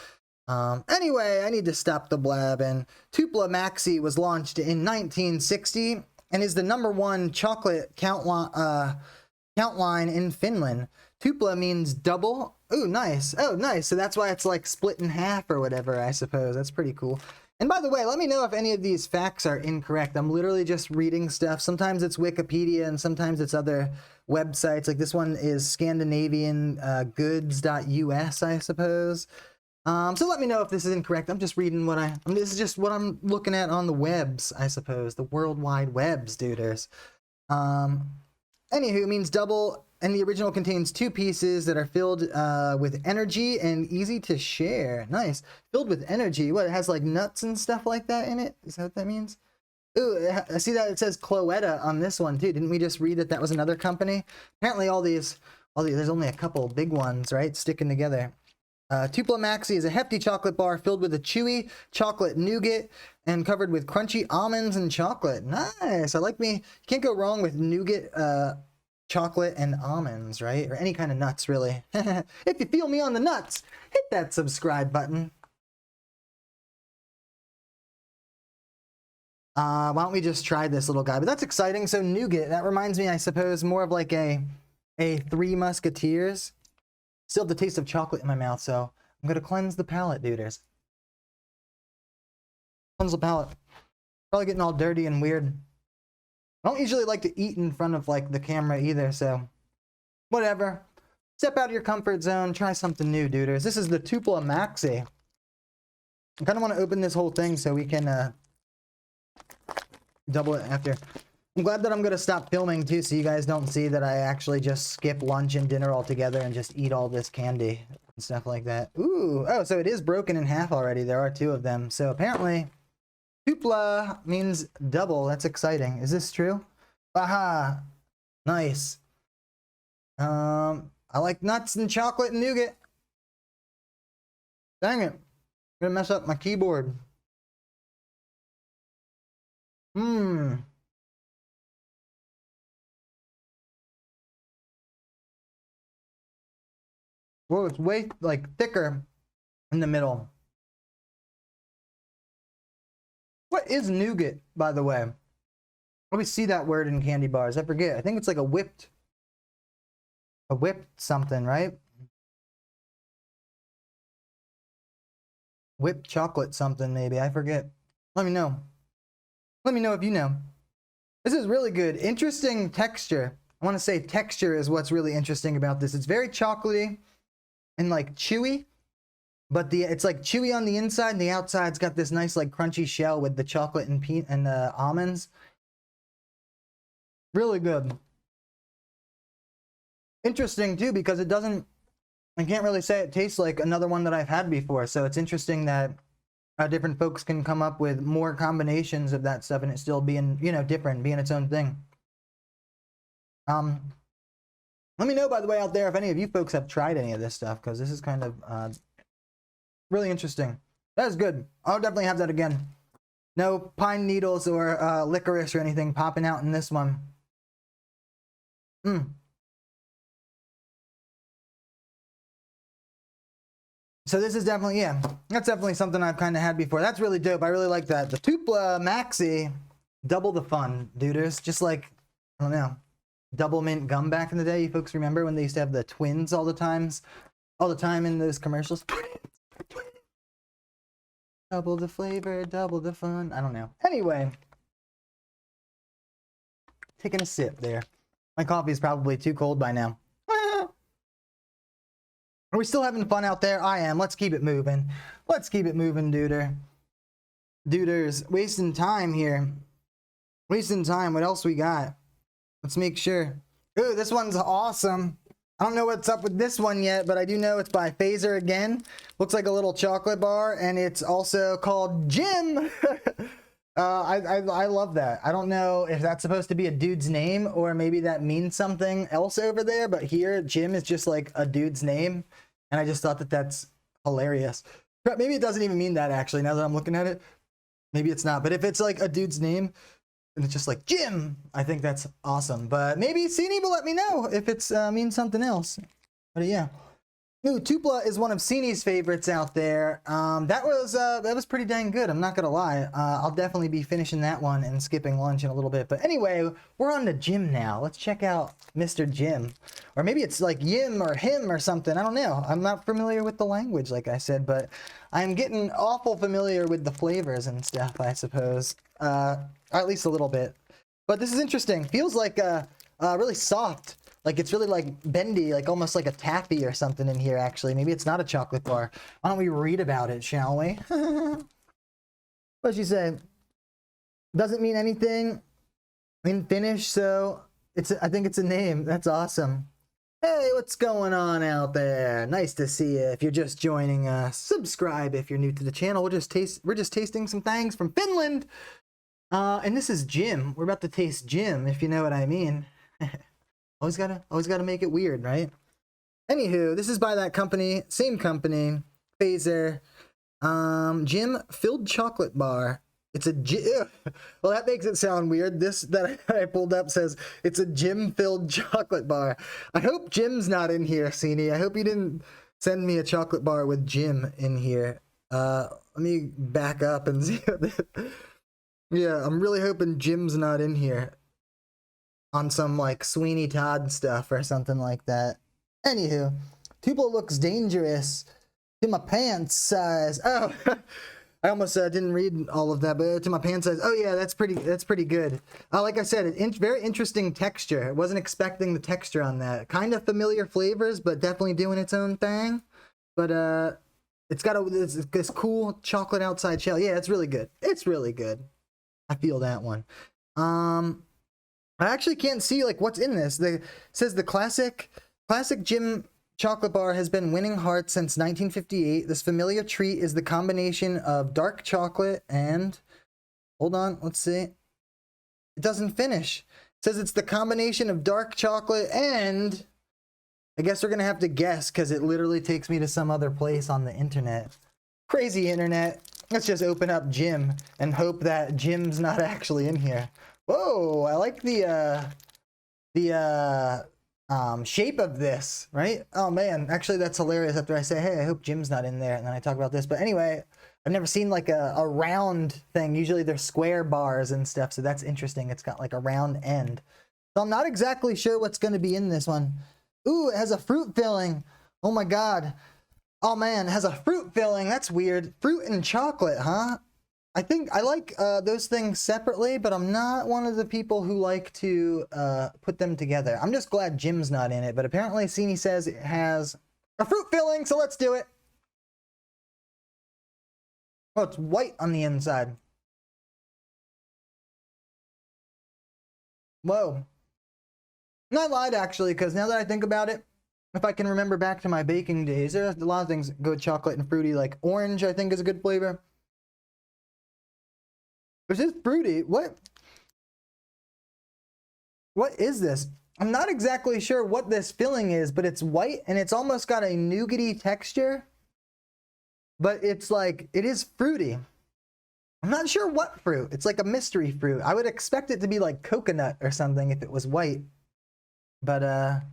Anyway, I need to stop the blabbing. Tupla Maxi was launched in 1960 and is the #1 chocolate count line in Finland. Tupla means double. Ooh, nice. Oh, nice. So that's why it's like split in half or whatever, I suppose. That's pretty cool. And by the way, let me know if any of these facts are incorrect. I'm literally just reading stuff. Sometimes it's Wikipedia and sometimes it's other websites. Like this one is Scandinavian goods.us, I suppose. So let me know if this is incorrect. I'm just reading this is just what I'm looking at on the webs, I suppose. The World Wide Webs, duders. Anywho, it means double, and the original contains 2 pieces that are filled with energy and easy to share. Nice. Filled with energy. What, it has like nuts and stuff like that in it? Is that what that means? Ooh, I see that it says Cloetta on this one too. Didn't we just read that that was another company? Apparently all these, there's only a couple big ones, right? Sticking together. Tupla Maxi is a hefty chocolate bar filled with a chewy chocolate nougat and covered with crunchy almonds and chocolate. Nice. I like me. You can't go wrong with nougat, chocolate, and almonds, right? Or any kind of nuts, really. If you feel me on the nuts, hit that subscribe button. Why don't we just try this little guy? But that's exciting. So nougat, that reminds me, I suppose, more of like a Three Musketeers. Still have the taste of chocolate in my mouth, so I'm gonna cleanse the palate, duders. Cleanse the palate. Probably getting all dirty and weird. I don't usually like to eat in front of like the camera either, so whatever. Step out of your comfort zone, try something new, duders. This is the Tupla Maxi. I kind of want to open this whole thing so we can double it after. I'm glad that I'm going to stop filming too, so you guys don't see that I actually just skip lunch and dinner altogether and just eat all this candy and stuff like that. Ooh, oh, so it is broken in half already. There are 2 of them. So apparently, Tupla means double. That's exciting. Is this true? Aha! Nice. I like nuts and chocolate and nougat. Dang it. I'm gonna mess up my keyboard. Well, it's way like thicker in the middle. What is nougat, by the way? Let me see that word in candy bars. I forget. I think it's like a whipped something, right? Whipped chocolate something, maybe. I forget. Let me know. Let me know if you know. This is really good. Interesting texture. I want to say texture is what's really interesting about this. It's very chocolatey and like chewy, but it's like chewy on the inside and the outside's got this nice like crunchy shell with the chocolate and almonds. Really good. Interesting too, because it doesn't, I can't really say it tastes like another one that I've had before. So it's interesting that different folks can come up with more combinations of that stuff and it still being, you know, different, being its own thing. Let me know, by the way, out there if any of you folks have tried any of this stuff, because this is kind of really interesting. That is good. I'll definitely have that again. No pine needles or licorice or anything popping out in this one. So this is definitely, yeah, that's definitely something I've kind of had before. That's really dope. I really like that. The Tupla Maxi, double the fun, duders. Just like, I don't know, double mint gum back in the day. You folks remember when they used to have the twins all the time in those commercials? Double the flavor, double the fun. I don't know. Anyway, taking a sip there. My coffee is probably too cold by now. Are we still having fun out there? I am. Let's keep it moving. Let's keep it moving, Duders. Wasting time here. Wasting time. What else we got? Let's make sure. Ooh, this one's awesome. I don't know what's up with this one yet, but I do know it's by Phaser again. Looks like a little chocolate bar, and it's also called Jim. I love that. I don't know if that's supposed to be a dude's name or maybe that means something else over there, but here Jim is just like a dude's name, and I just thought that that's hilarious. But maybe it doesn't even mean that actually, now that I'm looking at it. Maybe it's not, but if it's like a dude's name and it's just like Jim, I think that's awesome. But maybe Cini will let me know if it's means something else. But yeah. Ooh, Tupla is one of Cini's favorites out there. That was pretty dang good, I'm not gonna lie. I'll definitely be finishing that one and skipping lunch in a little bit. But anyway, we're on to Jim now. Let's check out Mr. Jim. Or maybe it's like Yim or him or something. I don't know. I'm not familiar with the language, like I said, but I'm getting awful familiar with the flavors and stuff, I suppose. Or at least a little bit. But this is interesting. Feels like really soft. Like it's really like bendy, like almost like a taffy or something in here actually. Maybe it's not a chocolate bar. Why don't we read about it, shall we? What'd she say? Doesn't mean anything in Finnish, so I think it's a name. That's awesome. Hey, what's going on out there? Nice to see you. If you're just joining us, subscribe if you're new to the channel. We're just tasting some things from Finland. And this is Jim. We're about to taste Jim, if you know what I mean. Always gotta make it weird, right? Anywho, this is by that company, same company, Phaser. Jim filled chocolate bar. It's a well, that makes it sound weird. This that I pulled up says it's a Jim filled chocolate bar. I hope Jim's not in here, Cini. I hope you didn't send me a chocolate bar with Jim in here. Let me back up and see what this... Yeah, I'm really hoping Jim's not in here. On some like Sweeney Todd stuff or something like that. Anywho, Tupla looks dangerous to my pants size. Oh, I almost didn't read all of that, but to my pants size. Oh yeah, that's pretty good. Like I said, very interesting texture. I wasn't expecting the texture on that. Kind of familiar flavors, but definitely doing its own thing. But it's got this cool chocolate outside shell. Yeah, it's really good. It's really good. I feel that one. I actually can't see like what's in this. It says the classic Jim chocolate bar has been winning hearts since 1958. This familiar treat is the combination of dark chocolate and, hold on, let's see. It doesn't finish. It says it's the combination of dark chocolate and, I guess we're gonna have to guess because it literally takes me to some other place on the internet. Crazy internet. Let's just open up Jim and hope that Jim's not actually in here. Whoa, I like the shape of this, right? Oh man, actually that's hilarious after I say, hey, I hope Jim's not in there, and then I talk about this. But anyway, I've never seen like a round thing. Usually they're square bars and stuff, so that's interesting. It's got like a round end. So I'm not exactly sure what's going to be in this one. Ooh, it has a fruit filling. Oh my god. Oh man, it has a fruit filling. That's weird. Fruit and chocolate, huh? I think I like those things separately, but I'm not one of the people who like to put them together. I'm just glad Jim's not in it, but apparently Cini says it has a fruit filling, so let's do it. Oh, it's white on the inside. Whoa. And I lied actually, because now that I think about it, if I can remember back to my baking days, there's a lot of things good chocolate and fruity, like orange I think is a good flavor. This is fruity. What is this? I'm not exactly sure what this filling is, but it's white and it's almost got a nougaty texture. But it's like, it is fruity. I'm not sure what fruit. It's like a mystery fruit. I would expect it to be like coconut or something if it was white. But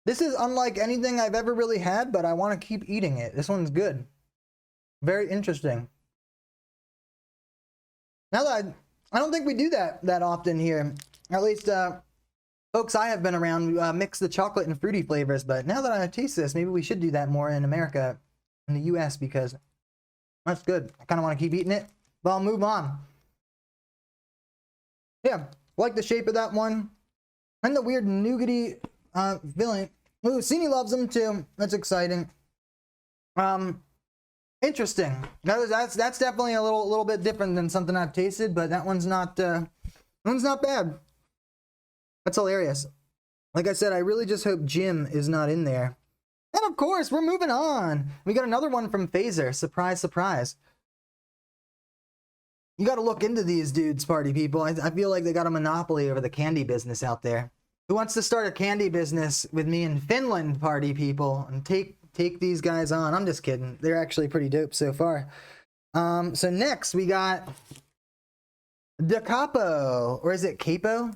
this is unlike anything I've ever really had, but I want to keep eating it. This one's good. Very interesting. Now that I don't think we do that often here. At least folks I have been around mix the chocolate and fruity flavors, but now that I taste this, maybe we should do that more in America, in the US, because that's good. I kind of want to keep eating it, but I'll move on. Yeah, Like the shape of that one. And the weird nougaty filling. Ooh, Cini loves them too. That's exciting. Interesting. That's definitely a little bit different than something I've tasted, but that one's not bad. That's hilarious. Like I said, I really just hope Jim is not in there. And of course, we're moving on. We got another one from Phaser. Surprise, surprise. You got to look into these dudes, party people. I feel like they got a monopoly over the candy business out there. Who wants to start a candy business with me in Finland, party people, and take these guys on? I'm just kidding. They're actually pretty dope so far. So next we got Da Capo, or is it Capo?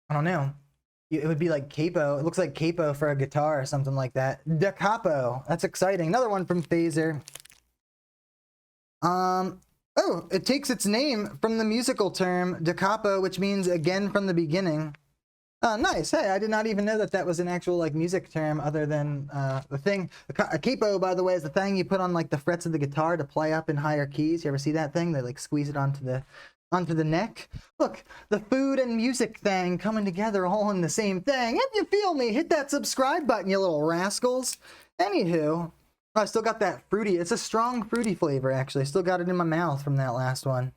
I don't know. It would be like capo. It looks like capo for a guitar or something like that. Da Capo. That's exciting. Another one from Phaser. Oh, it takes its name from the musical term da capo, which means again from the beginning. Nice. Hey, I did not even know that that was an actual like music term other than the thing. A capo, by the way, is the thing you put on like the frets of the guitar to play up in higher keys. You ever see that thing? They like squeeze it onto the neck. Look, the food and music thing coming together all in the same thing. If you feel me, hit that subscribe button, you little rascals. Anywho, I still got that fruity. It's a strong fruity flavor, actually. Still got it in my mouth from that last one.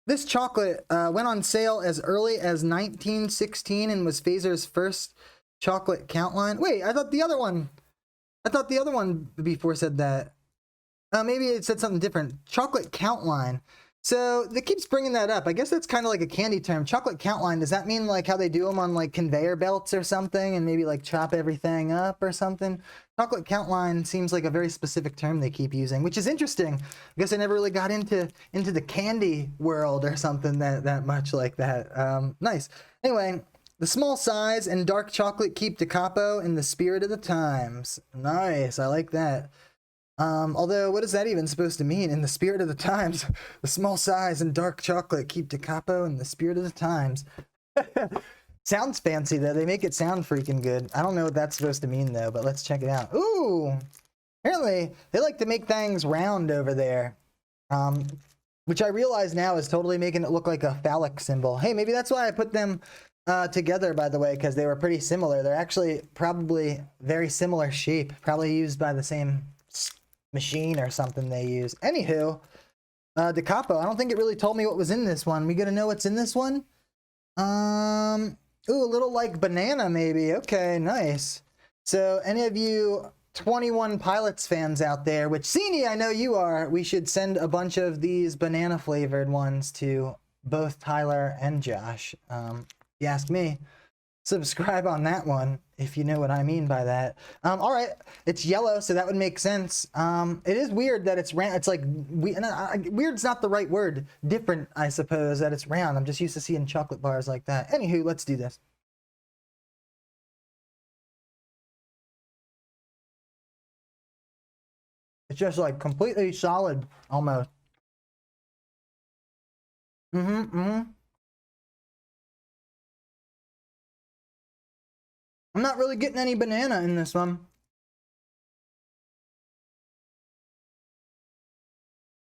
This chocolate went on sale as early as 1916 and was Phaser's first chocolate count line. Wait, I thought the other one before said that. Maybe it said something different. Chocolate count line. So it keeps bringing that up. I guess that's kind of like a candy term. Chocolate count line. Does that mean like how they do them on like conveyor belts or something and maybe like chop everything up or something? Chocolate count line seems like a very specific term they keep using, which is interesting. I guess I never really got into the candy world or something that much like that. Nice. Anyway, the small size and dark chocolate keep Da Capo in the spirit of the times. Nice. I like that. Although, what is that even supposed to mean? In the spirit of the times, the small size and dark chocolate keep Da Capo in the spirit of the times. Sounds fancy, though. They make it sound freaking good. I don't know what that's supposed to mean, though, but let's check it out. Ooh! Apparently, they like to make things round over there. Which I realize now is totally making it look like a phallic symbol. Hey, maybe that's why I put them together, by the way, because they were pretty similar. They're actually probably very similar shape. Probably used by the same machine or something they use. Anywho, Da Capo, I don't think it really told me what was in this one. We gonna know what's in this one? Ooh, a little like banana maybe. Okay, nice. So any of you 21 Pilots fans out there, which Cini, I know you are, we should send a bunch of these banana flavored ones to both Tyler and Josh. If you ask me. Subscribe on that one, if you know what I mean by that. All right, it's yellow, so that would make sense. It is weird that it's round. It's like, weird's not the right word. Different, I suppose, that it's round. I'm just used to seeing chocolate bars like that. Anywho, let's do this. It's just like completely solid, almost. I'm not really getting any banana in this one.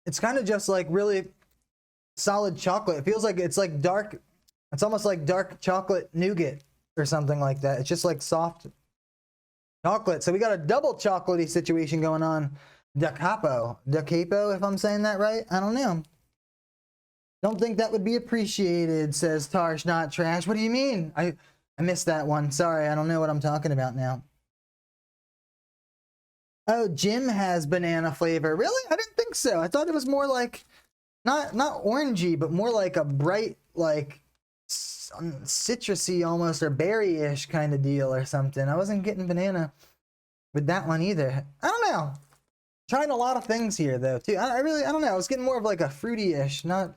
It's kind of just like really solid chocolate. It feels like it's like dark. It's almost like dark chocolate nougat or something like that. It's just like soft chocolate. So we got a double chocolatey situation going on. Da Capo. Da Capo, if I'm saying that right? I don't know. Don't think that would be appreciated, says Tarsh Not Trash. What do you mean? I missed that one. Sorry, I don't know what I'm talking about now. Oh, Jim has banana flavor. Really? I didn't think so. I thought it was more like, not orangey, but more like a bright, like, citrusy almost, or berry-ish kind of deal or something. I wasn't getting banana with that one either. I don't know. Trying a lot of things here, though, too. I don't know. I was getting more of like a fruity-ish, not,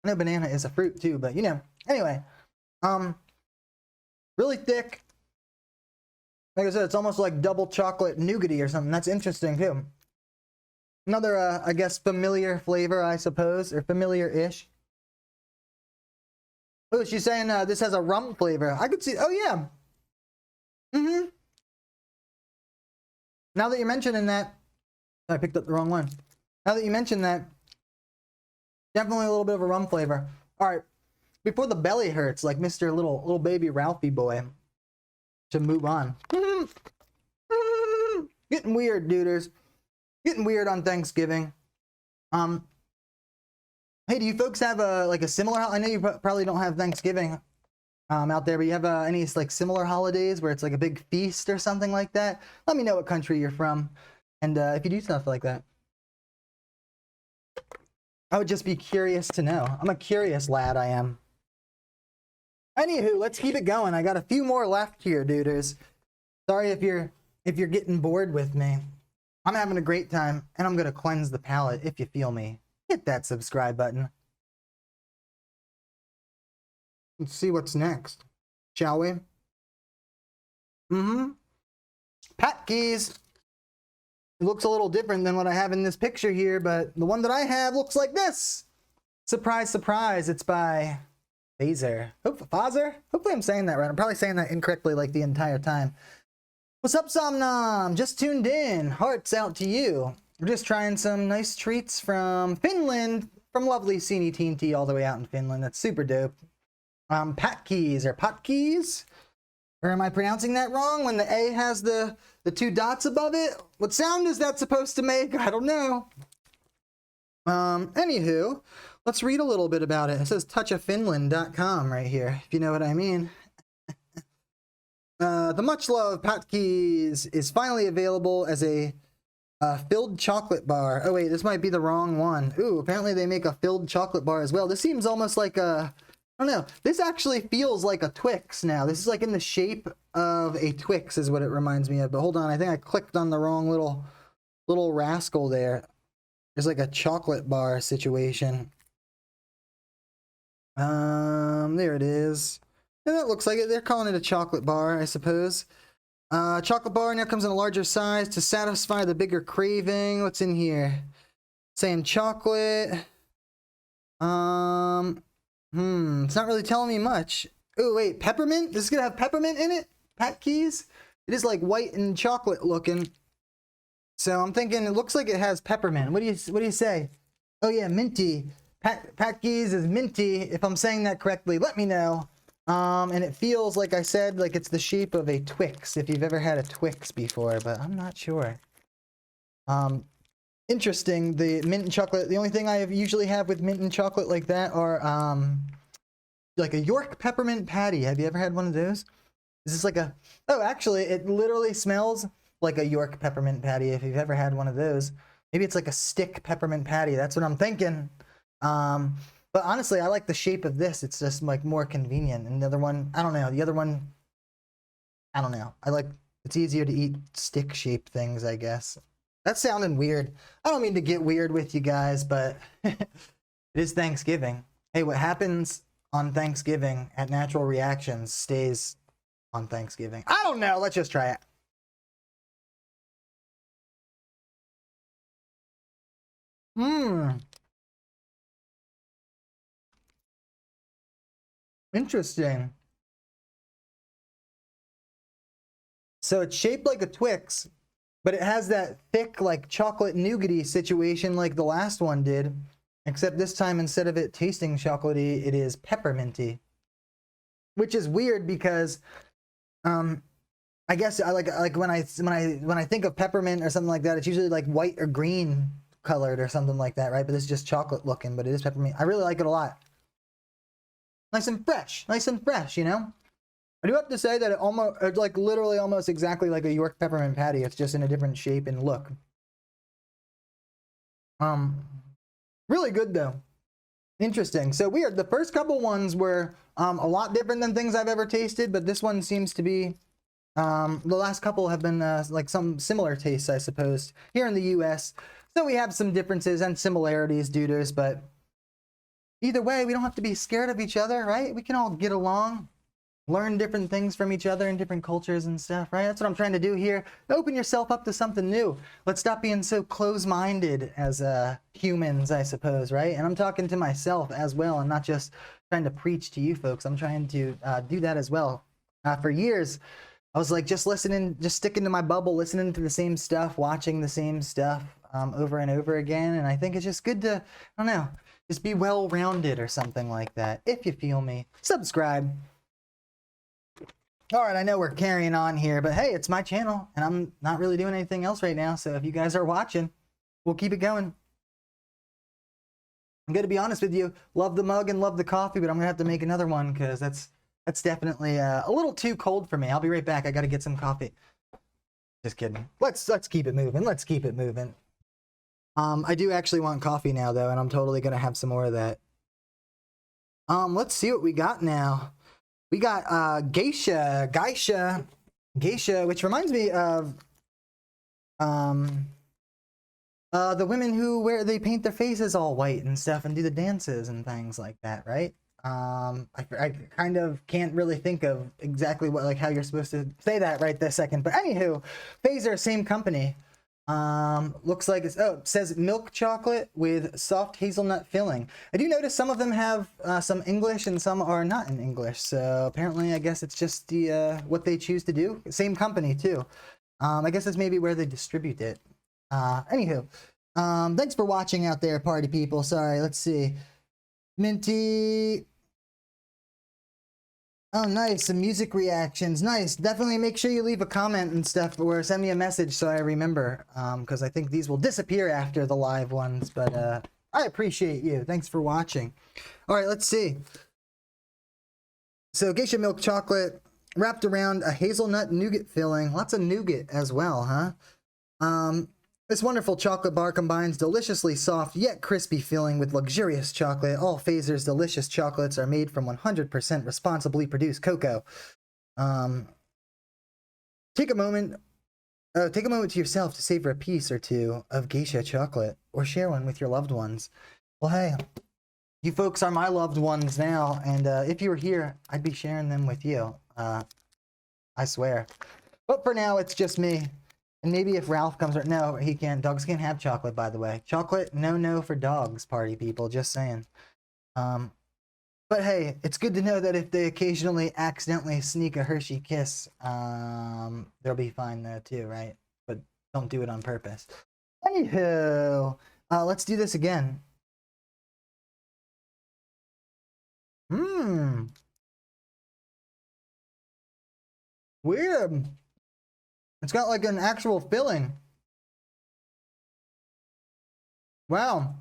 I know banana is a fruit, too, but, you know. Anyway, really thick. Like I said, it's almost like double chocolate nougaty or something. That's interesting, too. Another, I guess, familiar flavor, I suppose, or familiar-ish. Oh, she's saying this has a rum flavor. I could see, oh, yeah. Now that you're mentioning that, I picked up the wrong one. Now that you mentioned that, definitely a little bit of a rum flavor. All right, before the belly hurts, like Mr. Little Baby Ralphie boy. To move on. Getting weird, duders. Getting weird on Thanksgiving. Hey, do you folks have a similar? I know you probably don't have Thanksgiving out there, but you have any like similar holidays where it's like a big feast or something like that? Let me know what country you're from, and if you do stuff like that. I would just be curious to know. I'm a curious lad, I am. Anywho, let's keep it going. I got a few more left here, duders. Sorry if you're getting bored with me. I'm having a great time, and I'm gonna cleanse the palate. If you feel me, hit that subscribe button. Let's see what's next, shall we? Patkeys. It looks a little different than what I have in this picture here, but the one that I have looks like this. Surprise, surprise! It's by Fazer. Fazer? Hopefully I'm saying that right. I'm probably saying that incorrectly like the entire time. What's up, Somnom? Just tuned in. Hearts out to you. We're just trying some nice treats from Finland, from lovely Seeny Teeny all the way out in Finland. That's super dope. Patkeys or Potkeys? Or am I pronouncing that wrong when the A has the two dots above it? What sound is that supposed to make? I don't know. Anywho, let's read a little bit about it. It says touchoffinland.com right here, if you know what I mean. The much-loved Potkeys is finally available as a filled chocolate bar. Oh wait, this might be the wrong one. Ooh, apparently they make a filled chocolate bar as well. This seems almost like a... I don't know. This actually feels like a Twix now. This is like in the shape of a Twix is what it reminds me of. But hold on, I think I clicked on the wrong little rascal there. There's like a chocolate bar situation. There it is. And that looks like it. They're calling it a chocolate bar, I suppose. Chocolate bar now comes in a larger size to satisfy the bigger craving. What's in here? Saying chocolate. It's not really telling me much. Oh, wait, peppermint? This is gonna have peppermint in it? Patkeys? It is like white and chocolate looking. So I'm thinking it looks like it has peppermint. What do you say? Oh yeah, minty. Patkeys is minty. If I'm saying that correctly, let me know. And it feels like I said, like it's the shape of a Twix, if you've ever had a Twix before, but I'm not sure. Interesting, the mint and chocolate. The only thing I usually have with mint and chocolate like that are like a York peppermint patty. Have you ever had one of those? Is this like a... Oh, actually, it literally smells like a York peppermint patty if you've ever had one of those. Maybe it's like a stick peppermint patty. That's what I'm thinking. But honestly, I like the shape of this. It's just like more convenient. And the other one, I don't know. The other one, I don't know. It's easier to eat stick-shaped things, I guess. That's sounding weird. I don't mean to get weird with you guys, but it is Thanksgiving. Hey, what happens on Thanksgiving at Natural Reactions stays on Thanksgiving. I don't know. Let's just try it. Interesting. So it's shaped like a Twix, but it has that thick, like, chocolate nougaty situation like the last one did. Except this time, instead of it tasting chocolatey, it is pepperminty. Which is weird because, I guess I like when I think of peppermint or something like that, it's usually like white or green colored or something like that, right? But this is just chocolate looking, but it is peppermint. I really like it a lot. Nice and fresh, you know? I do have to say that it almost, like literally almost exactly like a York peppermint patty. It's just in a different shape and look. Really good though. Interesting. So weird. The first couple ones were a lot different than things I've ever tasted, but this one seems to be, the last couple have been like some similar tastes, I suppose, here in the US. So we have some differences and similarities, duders, but either way, we don't have to be scared of each other, right? We can all get along. Learn different things from each other and different cultures and stuff, right? That's what I'm trying to do here. Open yourself up to something new. Let's stop being so close-minded as humans, I suppose, right? And I'm talking to myself as well. I'm not just trying to preach to you folks. I'm trying to do that as well. For years, I was like just listening, just sticking to my bubble, listening to the same stuff, watching the same stuff over and over again. And I think it's just good to, I don't know, Just be well-rounded or something like that. If you feel me, subscribe. All right, I know we're carrying on here, but hey, it's my channel, and I'm not really doing anything else right now, so if you guys are watching, we'll keep it going. I'm going to be honest with you, love the mug and love the coffee, but I'm going to have to make another one because that's definitely a little too cold for me. I'll be right back. I got to get some coffee. Just kidding. Let's keep it moving. Let's keep it moving. I do actually want coffee now, though, and I'm totally going to have some more of that. Let's see what we got now. We got geisha, which reminds me of the women who they paint their faces all white and stuff and do the dances and things like that, right? I kind of can't really think of exactly what, like, how you're supposed to say that right this second. But anywho, Phaser, same company. Looks like it says milk chocolate with soft hazelnut filling. I do notice some of them have some English and some are not in English. So apparently, I guess it's just the what they choose to do. Same company too. I guess that's maybe where they distribute it. Anywho, thanks for watching out there, party people. Sorry, let's see. Minty. Oh, nice. Some music reactions. Nice. Definitely make sure you leave a comment and stuff or send me a message so I remember. Because I think these will disappear after the live ones. But I appreciate you. Thanks for watching. All right, let's see. So geisha milk chocolate wrapped around a hazelnut nougat filling. Lots of nougat as well, huh? This wonderful chocolate bar combines deliciously soft yet crispy filling with luxurious chocolate. All Phaser's delicious chocolates are made from 100% responsibly produced cocoa. Take a moment to yourself to savor a piece or two of geisha chocolate, or share one with your loved ones. Well, hey, you folks are my loved ones now, and if you were here, I'd be sharing them with you. I swear. But for now, it's just me. And maybe if Ralph comes, no, he can't. Dogs can't have chocolate, by the way. Chocolate, no for dogs, party people. Just saying. But hey, it's good to know that if they occasionally accidentally sneak a Hershey Kiss, they'll be fine though too, right? But don't do it on purpose. Anywho, let's do this again. Weird. It's got like an actual filling. Wow.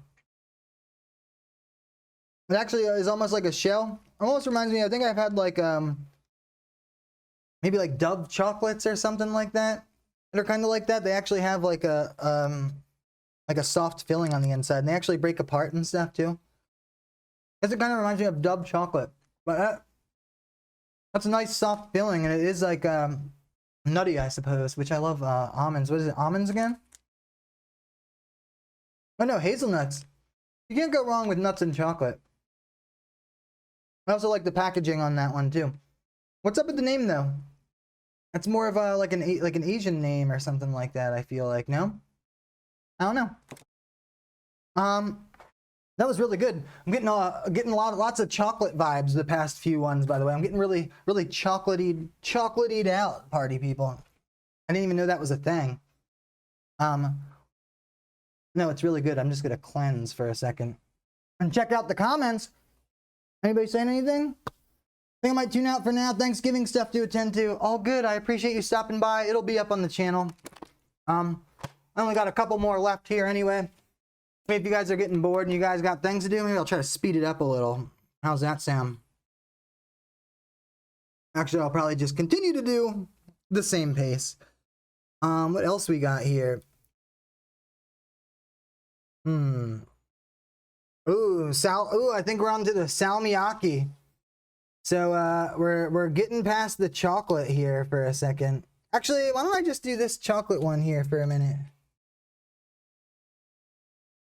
It actually is almost like a shell. Almost reminds me, I think I've had like maybe like Dove chocolates or something like that. They're kind of like that. They actually have like a soft filling on the inside, and they actually break apart and stuff too. It kind of reminds me of Dove chocolate, but that's a nice soft filling, and it is like nutty, I suppose, which I love. Almonds. What is it? Almonds again? Oh no, hazelnuts. You can't go wrong with nuts and chocolate. I also like the packaging on that one too. What's up with the name though? That's more of a like an Asian name or something like that. I feel like, no. I don't know. That was really good. I'm getting lots of chocolate vibes the past few ones, by the way. I'm getting really chocolateyed out, party people. I didn't even know that was a thing. No, it's really good. I'm just gonna cleanse for a second and check out the comments. Anybody saying anything? I think I might tune out for now. Thanksgiving stuff to attend to. All good. I appreciate you stopping by. It'll be up on the channel. I only got a couple more left here anyway. If you guys are getting bored and you guys got things to do, maybe I'll try to speed it up a little. How's that sound? Actually, I'll probably just continue to do the same pace. What else we got here? Ooh, I think we're on to the salmiakki. So we're getting past the chocolate here for a second. Actually, why don't I just do this chocolate one here for a minute?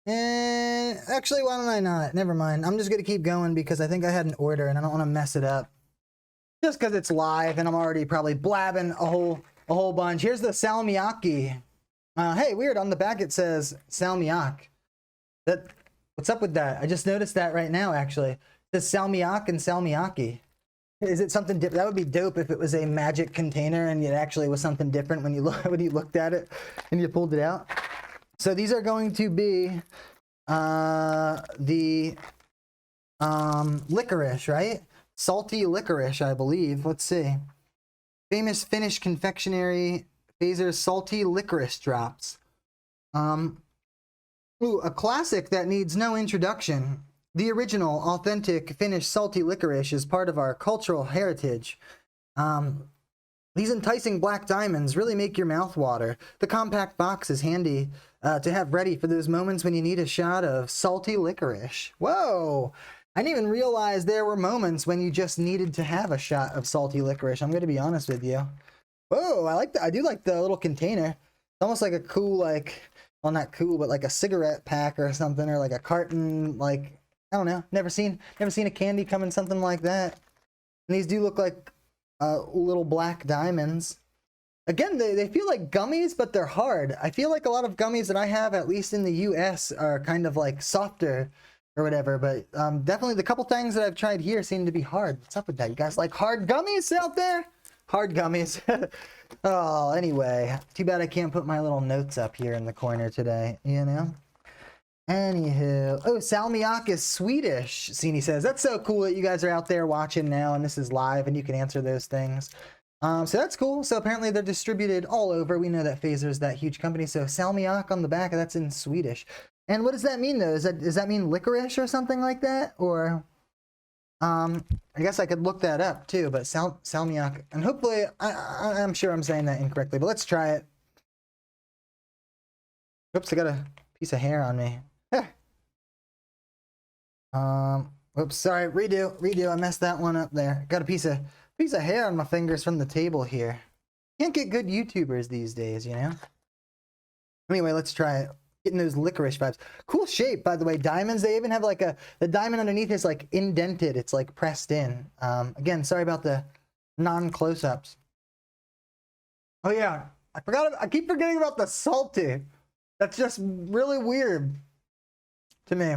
And actually, why don't I not? Never mind. I'm just gonna keep going because I think I had an order and I don't want to mess it up. Just because it's live and I'm already probably blabbing a whole bunch. Here's the salmiakki. Hey, weird. On the back it says salmiak. What's up with that? I just noticed that right now. Actually, it says salmiak and salmiakki. Is it something different? That would be dope if it was a magic container and it actually was something different when you looked at it and you pulled it out. So these are going to be the licorice, right? Salty licorice, I believe. Let's see. Famous Finnish confectionery Phaser's salty licorice drops. Ooh, a classic that needs no introduction. The original, authentic Finnish salty licorice is part of our cultural heritage. These enticing black diamonds really make your mouth water. The compact box is handy to have ready for those moments when you need a shot of salty licorice. Whoa! I didn't even realize there were moments when you just needed to have a shot of salty licorice. I'm going to be honest with you. Whoa, I do like the little container. It's almost like a cool, like, well, not cool, but like a cigarette pack or something, or like a carton, like, I don't know. Never seen a candy come in something like that. And these do look like little black diamonds. Again, they feel like gummies, but they're hard. I feel like a lot of gummies that I have, at least in the US, are kind of like softer or whatever, but definitely the couple things that I've tried here seem to be hard. What's up with that? You guys like hard gummies out there? Hard gummies. Oh, anyway, too bad I can't put my little notes up here in the corner today, you know? Anywho, oh, salmiak is Swedish, Sini says. That's so cool that you guys are out there watching now and this is live and you can answer those things. So that's cool. So apparently they're distributed all over. We know that Phaser's that huge company. So salmiak on the back, that's in Swedish. And what does that mean though? Does that mean licorice or something like that? Or I guess I could look that up too, but salmiak, and hopefully I'm sure I'm saying that incorrectly, but let's try it. Oops, I got a piece of hair on me. Oops, sorry, redo. I messed that one up there. Got a piece of hair on my fingers from the table here. Can't get good YouTubers these days, you know? Anyway, let's try it. Getting those licorice vibes. Cool shape, by the way. Diamonds, they even have like the diamond underneath is like indented. It's like pressed in. Again, sorry about the non-close-ups. Oh yeah, I keep forgetting about the salty. That's just really weird to me.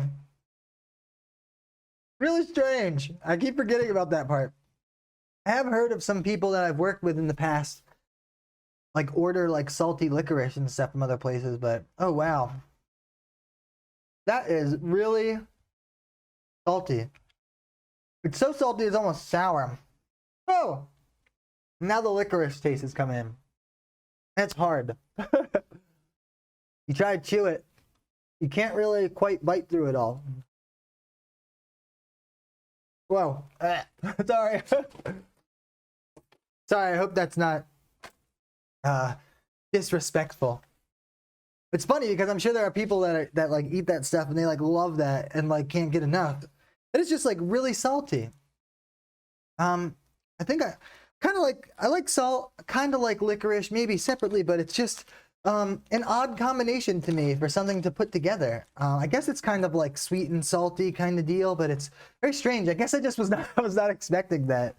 Really strange. I keep forgetting about that part. I have heard of some people that I've worked with in the past like order like salty licorice and stuff from other places, but oh wow. That is really salty. It's so salty it's almost sour. Oh! Now the licorice taste is coming in. It's hard. You try to chew it. You can't really quite bite through it all. Whoa. Sorry. Sorry, I hope that's not disrespectful. It's funny because I'm sure there are people that like eat that stuff and they like love that and like can't get enough. But it's just like really salty. I think I like salt, kind of like licorice, maybe separately, but it's just an odd combination to me for something to put together. I guess it's kind of like sweet and salty kind of deal, but it's very strange. I guess I just was not expecting that.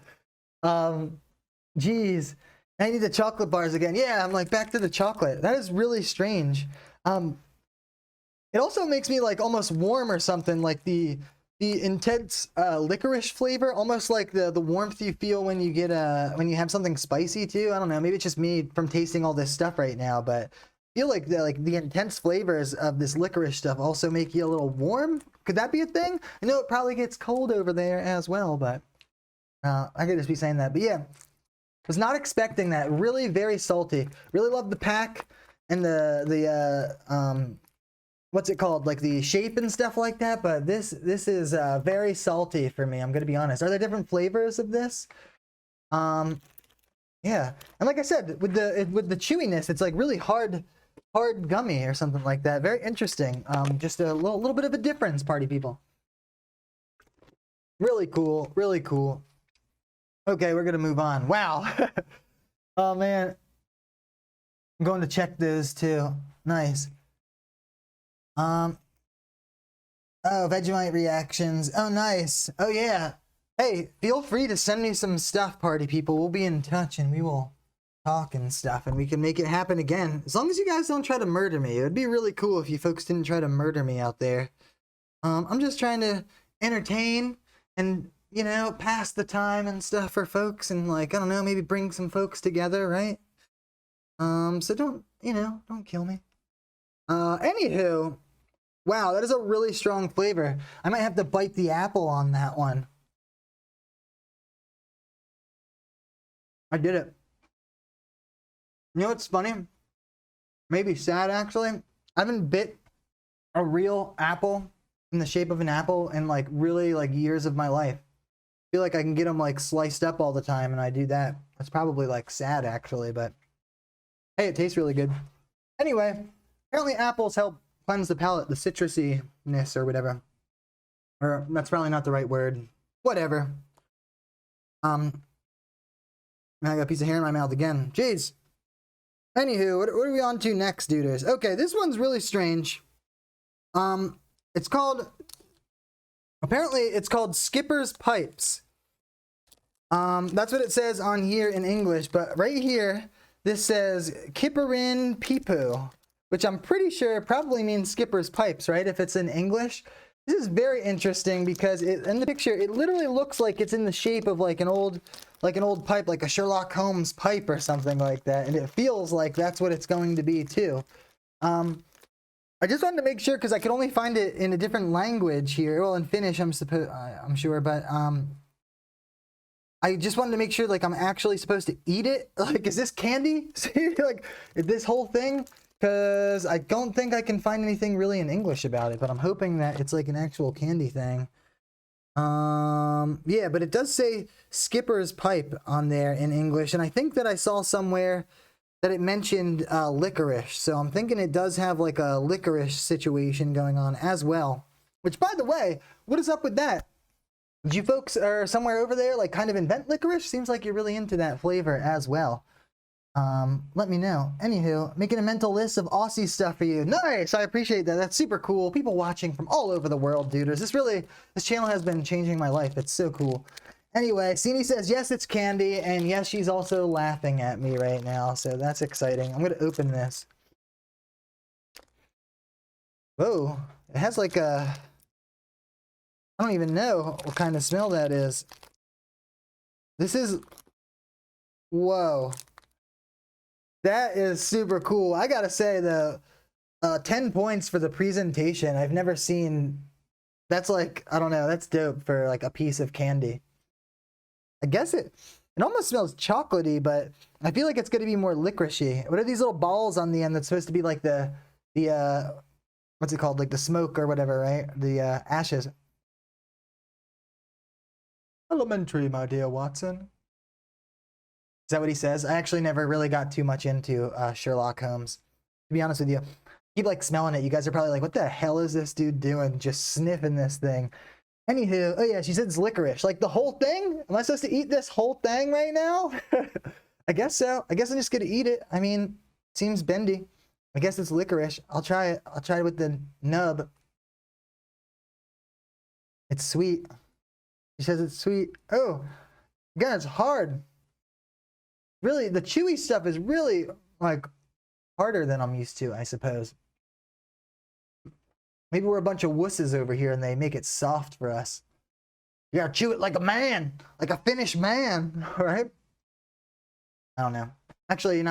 Geez, I need the chocolate bars again. Yeah, I'm like back to the chocolate. That is really strange. It also makes me like almost warm or something, like the intense licorice flavor, almost like the warmth you feel when you get when you have something spicy too. I don't know, maybe it's just me from tasting all this stuff right now, but I feel like the intense flavors of this licorice stuff also make you a little warm. Could that be a thing? I know it probably gets cold over there as well, but I could just be saying that. But yeah, was not expecting that. Really very salty. Really love the pack and the what's it called, like the shape and stuff like that, but this is very salty for me. I'm gonna be honest. Are there different flavors of this? Yeah, and like I said, with the chewiness, it's like really hard gummy or something like that. Very interesting. Just a little bit of a difference, party people. Really cool, really cool. Okay, we're gonna move on. Wow. Oh man, I'm going to check those too. Nice. Oh, Vegemite reactions. Oh, nice. Oh, yeah. Hey, feel free to send me some stuff, party people. We'll be in touch and we will talk and stuff and we can make it happen again. As long as you guys don't try to murder me. It would be really cool if you folks didn't try to murder me out there. I'm just trying to entertain and, you know, pass the time and stuff for folks and, like, I don't know, maybe bring some folks together, right? So don't, you know, don't kill me. Anywho, Wow, that is a really strong flavor. I might have to bite the apple on that one. I did it. You know what's funny? Maybe sad, actually. I haven't bit a real apple in the shape of an apple in like really like years of my life. I feel like I can get them like sliced up all the time, and I do that. That's probably like sad, actually, but hey, it tastes really good. Anyway, apparently apples help cleanse the palate, the citrusiness or whatever. Or that's probably not the right word. Whatever. Now I got a piece of hair in my mouth again. Jeez. Anywho, what are we on to next, duders? Okay, this one's really strange. It's called, apparently it's called Skipper's Pipes. That's what it says on here in English, but right here, this says Kipperin Pipu, which I'm pretty sure probably means Skipper's Pipes, right? If it's in English. This is very interesting because in the picture, it literally looks like it's in the shape of like an old pipe, like a Sherlock Holmes pipe or something like that. And it feels like that's what it's going to be too. I just wanted to make sure because I could only find it in a different language here. Well, in Finnish, I'm sure, but I just wanted to make sure like I'm actually supposed to eat it. Like, is this candy? Like, is this whole thing? Because I don't think I can find anything really in English about it, but I'm hoping that it's like an actual candy thing. Yeah, but it does say Skipper's Pipe on there in English, and I think that I saw somewhere that it mentioned licorice, so I'm thinking it does have like a licorice situation going on as well. Which, by the way, what is up with that? Did you folks are somewhere over there like kind of invent licorice? Seems like you're really into that flavor as well. Let me know. Anywho, making a mental list of Aussie stuff for you. Nice! I appreciate that. That's super cool. People watching from all over the world, duders. This channel has been changing my life. It's so cool. Anyway, Sini says, yes, it's candy, and yes, she's also laughing at me right now, so that's exciting. I'm gonna open this. Whoa, it has like a... I don't even know what kind of smell that is. This is... Whoa. That is super cool. I gotta say, though, 10 points for the presentation. I've never seen... That's like, I don't know, that's dope for like a piece of candy. I guess it almost smells chocolatey, but I feel like it's gonna be more licoricey. What are these little balls on the end that's supposed to be like the what's it called? Like the smoke or whatever, right? The ashes. Elementary, my dear Watson. Is that what he says? I actually never really got too much into Sherlock Holmes. To be honest with you, keep like smelling it. You guys are probably like, what the hell is this dude doing? Just sniffing this thing. Anywho, oh yeah, she said it's licorice. Like the whole thing? Am I supposed to eat this whole thing right now? I guess so. I guess I'm just gonna eat it. I mean, seems bendy. I guess it's licorice. I'll try it. I'll try it with the nub. It's sweet. She says it's sweet. Oh, God, it's hard. Really, the chewy stuff is really like harder than I'm used to, I suppose. Maybe we're a bunch of wusses over here and they make it soft for us. You gotta chew it like a man, like a Finnish man, right? I don't know. Actually,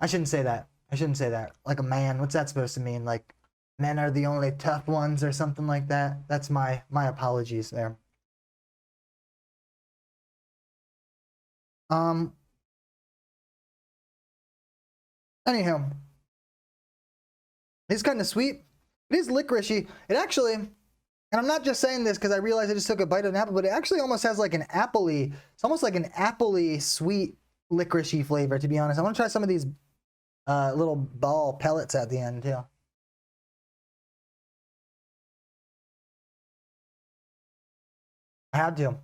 I shouldn't say that. I shouldn't say that. Like a man, what's that supposed to mean? Like men are the only tough ones or something like that? That's my apologies there. Anyhow, it's kind of sweet. It is licoricey. It actually, and I'm not just saying this because I realized I just took a bite of an apple, but it actually almost has like an appley. It's almost like an appley sweet licoricey flavor, to be honest. I want to try some of these little ball pellets at the end too. I had to.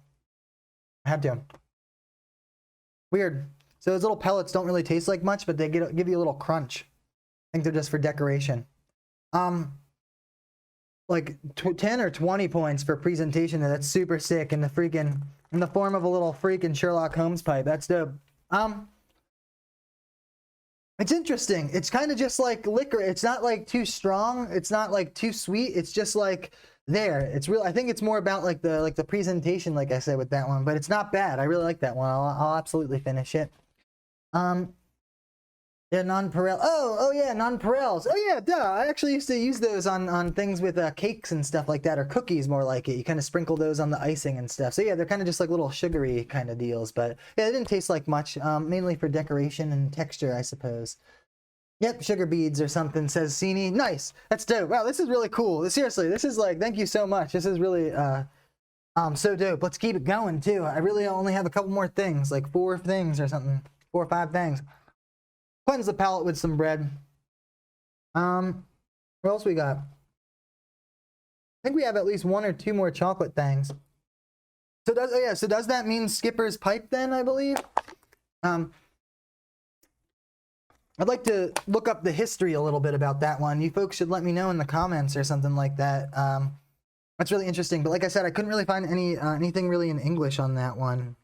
Weird. So those little pellets don't really taste like much, but they give you a little crunch. I think they're just for decoration. Like 10 or 20 points for presentation. That's super sick in the form of a little freaking Sherlock Holmes pipe. That's dope. It's interesting. It's kind of just like liquor. It's not like too strong. It's not like too sweet. It's just like there. It's real. I think it's more about like the presentation, like I said with that one, but it's not bad. I really like that one. I'll absolutely finish it. Yeah, nonpareil. Oh yeah, nonpareils. Oh yeah, duh. I actually used to use those on things with cakes and stuff like that, or cookies more like it. You kind of sprinkle those on the icing and stuff. So yeah, they're kind of just like little sugary kind of deals. But yeah, they didn't taste like much. Mainly for decoration and texture, I suppose. Yep, sugar beads or something, says Sini. Nice. That's dope. Wow, this is really cool. Seriously, this is like, thank you so much. This is really so dope. Let's keep it going too. I really only have a couple more things, like 4 things or something. 4 or 5 things. Cleanse the palate with some bread. What else we got? I think we have at least 1 or 2 more chocolate things. So does that mean Skipper's pipe then, I believe? I'd like to look up the history a little bit about that one. You folks should let me know in the comments or something like that. That's really interesting. But like I said, I couldn't really find anything really in English on that one.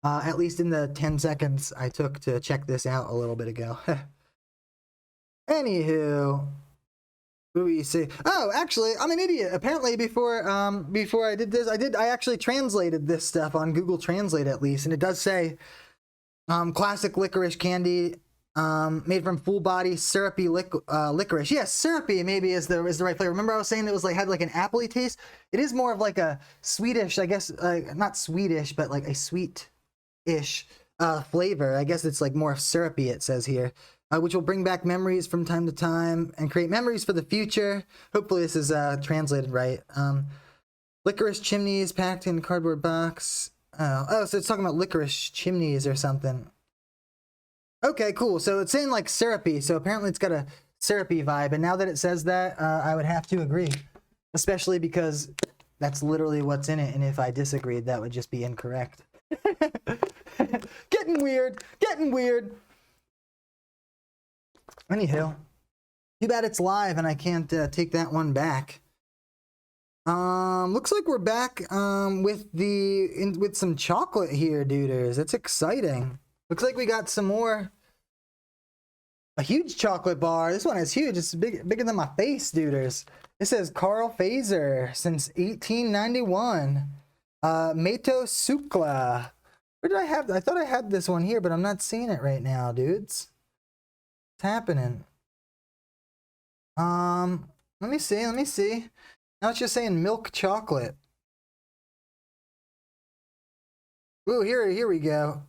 At least in the 10 seconds I took to check this out a little bit ago. Anywho, what do we say? Oh, actually, I'm an idiot. Apparently, before I did this, I actually translated this stuff on Google Translate at least, and it does say classic licorice candy made from full body syrupy licorice. Yes, syrupy maybe is the right flavor. Remember I was saying it was like had like an appley taste? It is more of like a Swedish, I guess, not Swedish, but like a sweet-ish flavor. I guess it's like more syrupy, it says here. Which will bring back memories from time to time and create memories for the future. Hopefully this is translated right. Licorice chimneys packed in cardboard box. Oh, so it's talking about licorice chimneys or something. Okay, cool. So it's saying like syrupy. So apparently it's got a syrupy vibe. And now that it says that, I would have to agree. Especially because that's literally what's in it. And if I disagreed, that would just be incorrect. Getting weird. Getting weird. Anywho, too bad it's live and I can't take that one back. Looks like we're back with some chocolate here, duders. It's exciting. Looks like we got some more. A huge chocolate bar. This one is huge. It's bigger than my face, duders. It says Carl Fazer since 1891. Meto Sukla. Where did I have? I thought I had this one here, but I'm not seeing it right now, dudes. What's happening? Let me see. Now it's just saying milk chocolate. Ooh, here we go.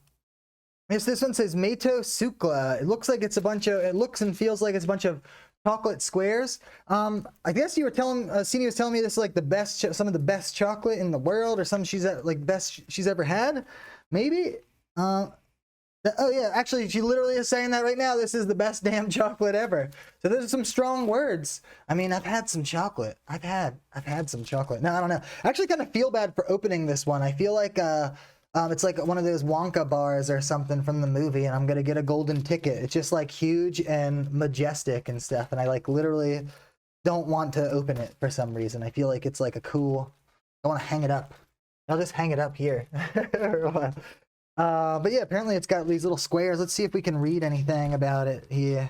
Yes, this one says Meto Sukla. It looks like it's a bunch of, it looks and feels like it's a bunch of chocolate squares. I guess you were telling, Sini was telling me this is like the best, some of the best chocolate in the world, or something she's like best she's ever had. Maybe. Oh yeah, actually, she literally is saying that right now. This is the best damn chocolate ever. So those are some strong words. I mean, I've had some chocolate. I've had some chocolate. No, I don't know. I actually kind of feel bad for opening this one. I feel like it's like one of those Wonka bars or something from the movie, and I'm gonna get a golden ticket. It's just like huge and majestic and stuff, and I like literally don't want to open it for some reason. I feel like it's like a cool. I want to hang it up. I'll just hang it up here. But yeah, apparently it's got these little squares. Let's see if we can read anything about it here.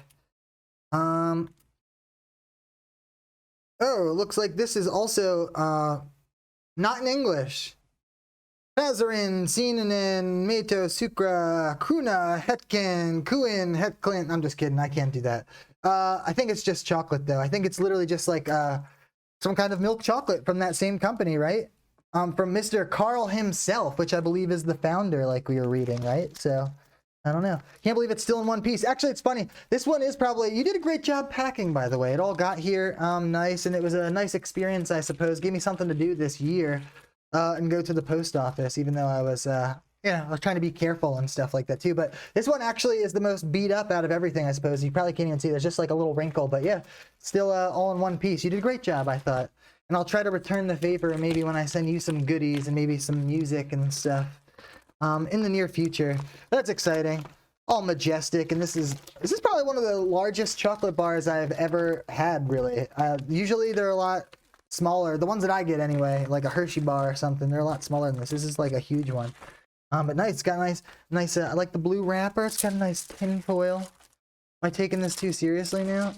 Oh, it looks like this is also not in English. Pazarin, Sinanin, Meto, Sukra, Kuna, Hetkin, Kuin, Hetklint. I'm just kidding. I can't do that. I think it's just chocolate, though. I think it's literally just like some kind of milk chocolate from that same company, right? From Mr. Carl himself, which I believe is the founder, like we were reading, right? So, I don't know. Can't believe it's still in one piece. Actually, it's funny. This one is probably... You did a great job packing, by the way. It all got here nice, and it was a nice experience, I suppose. Gave me something to do this year. And go to the post office, even though I was, I was trying to be careful and stuff like that too. But this one actually is the most beat up out of everything, I suppose. You probably can't even see. There's just like a little wrinkle, but yeah, still all in one piece. You did a great job, I thought. And I'll try to return the favor maybe when I send you some goodies and maybe some music and stuff in the near future. That's exciting. All majestic, and this is probably one of the largest chocolate bars I've ever had, really. Usually they're a lot smaller. The ones that I get anyway, like a Hershey bar or something, they're a lot smaller than this. This is like a huge one. But nice. It's got nice. I like the blue wrapper. It's got a nice tin foil. Am I taking this too seriously now?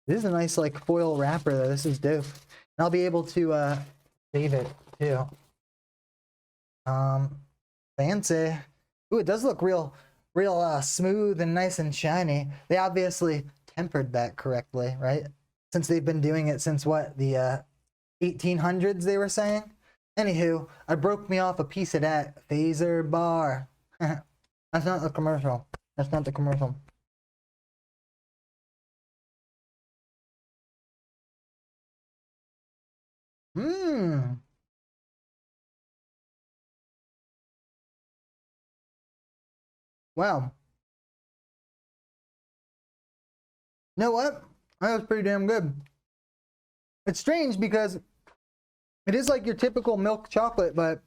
This is a nice like foil wrapper though. This is dope. And I'll be able to save it too. Fancy. Ooh, it does look real real smooth and nice and shiny. They obviously tempered that correctly, right? Since they've been doing it since what, the 1800s, they were saying? Anywho, I broke me off a piece of that phaser bar. That's not the commercial. That's not the commercial. Mmm. Wow. You know what? That was pretty damn good. It's strange because it is like your typical milk chocolate, but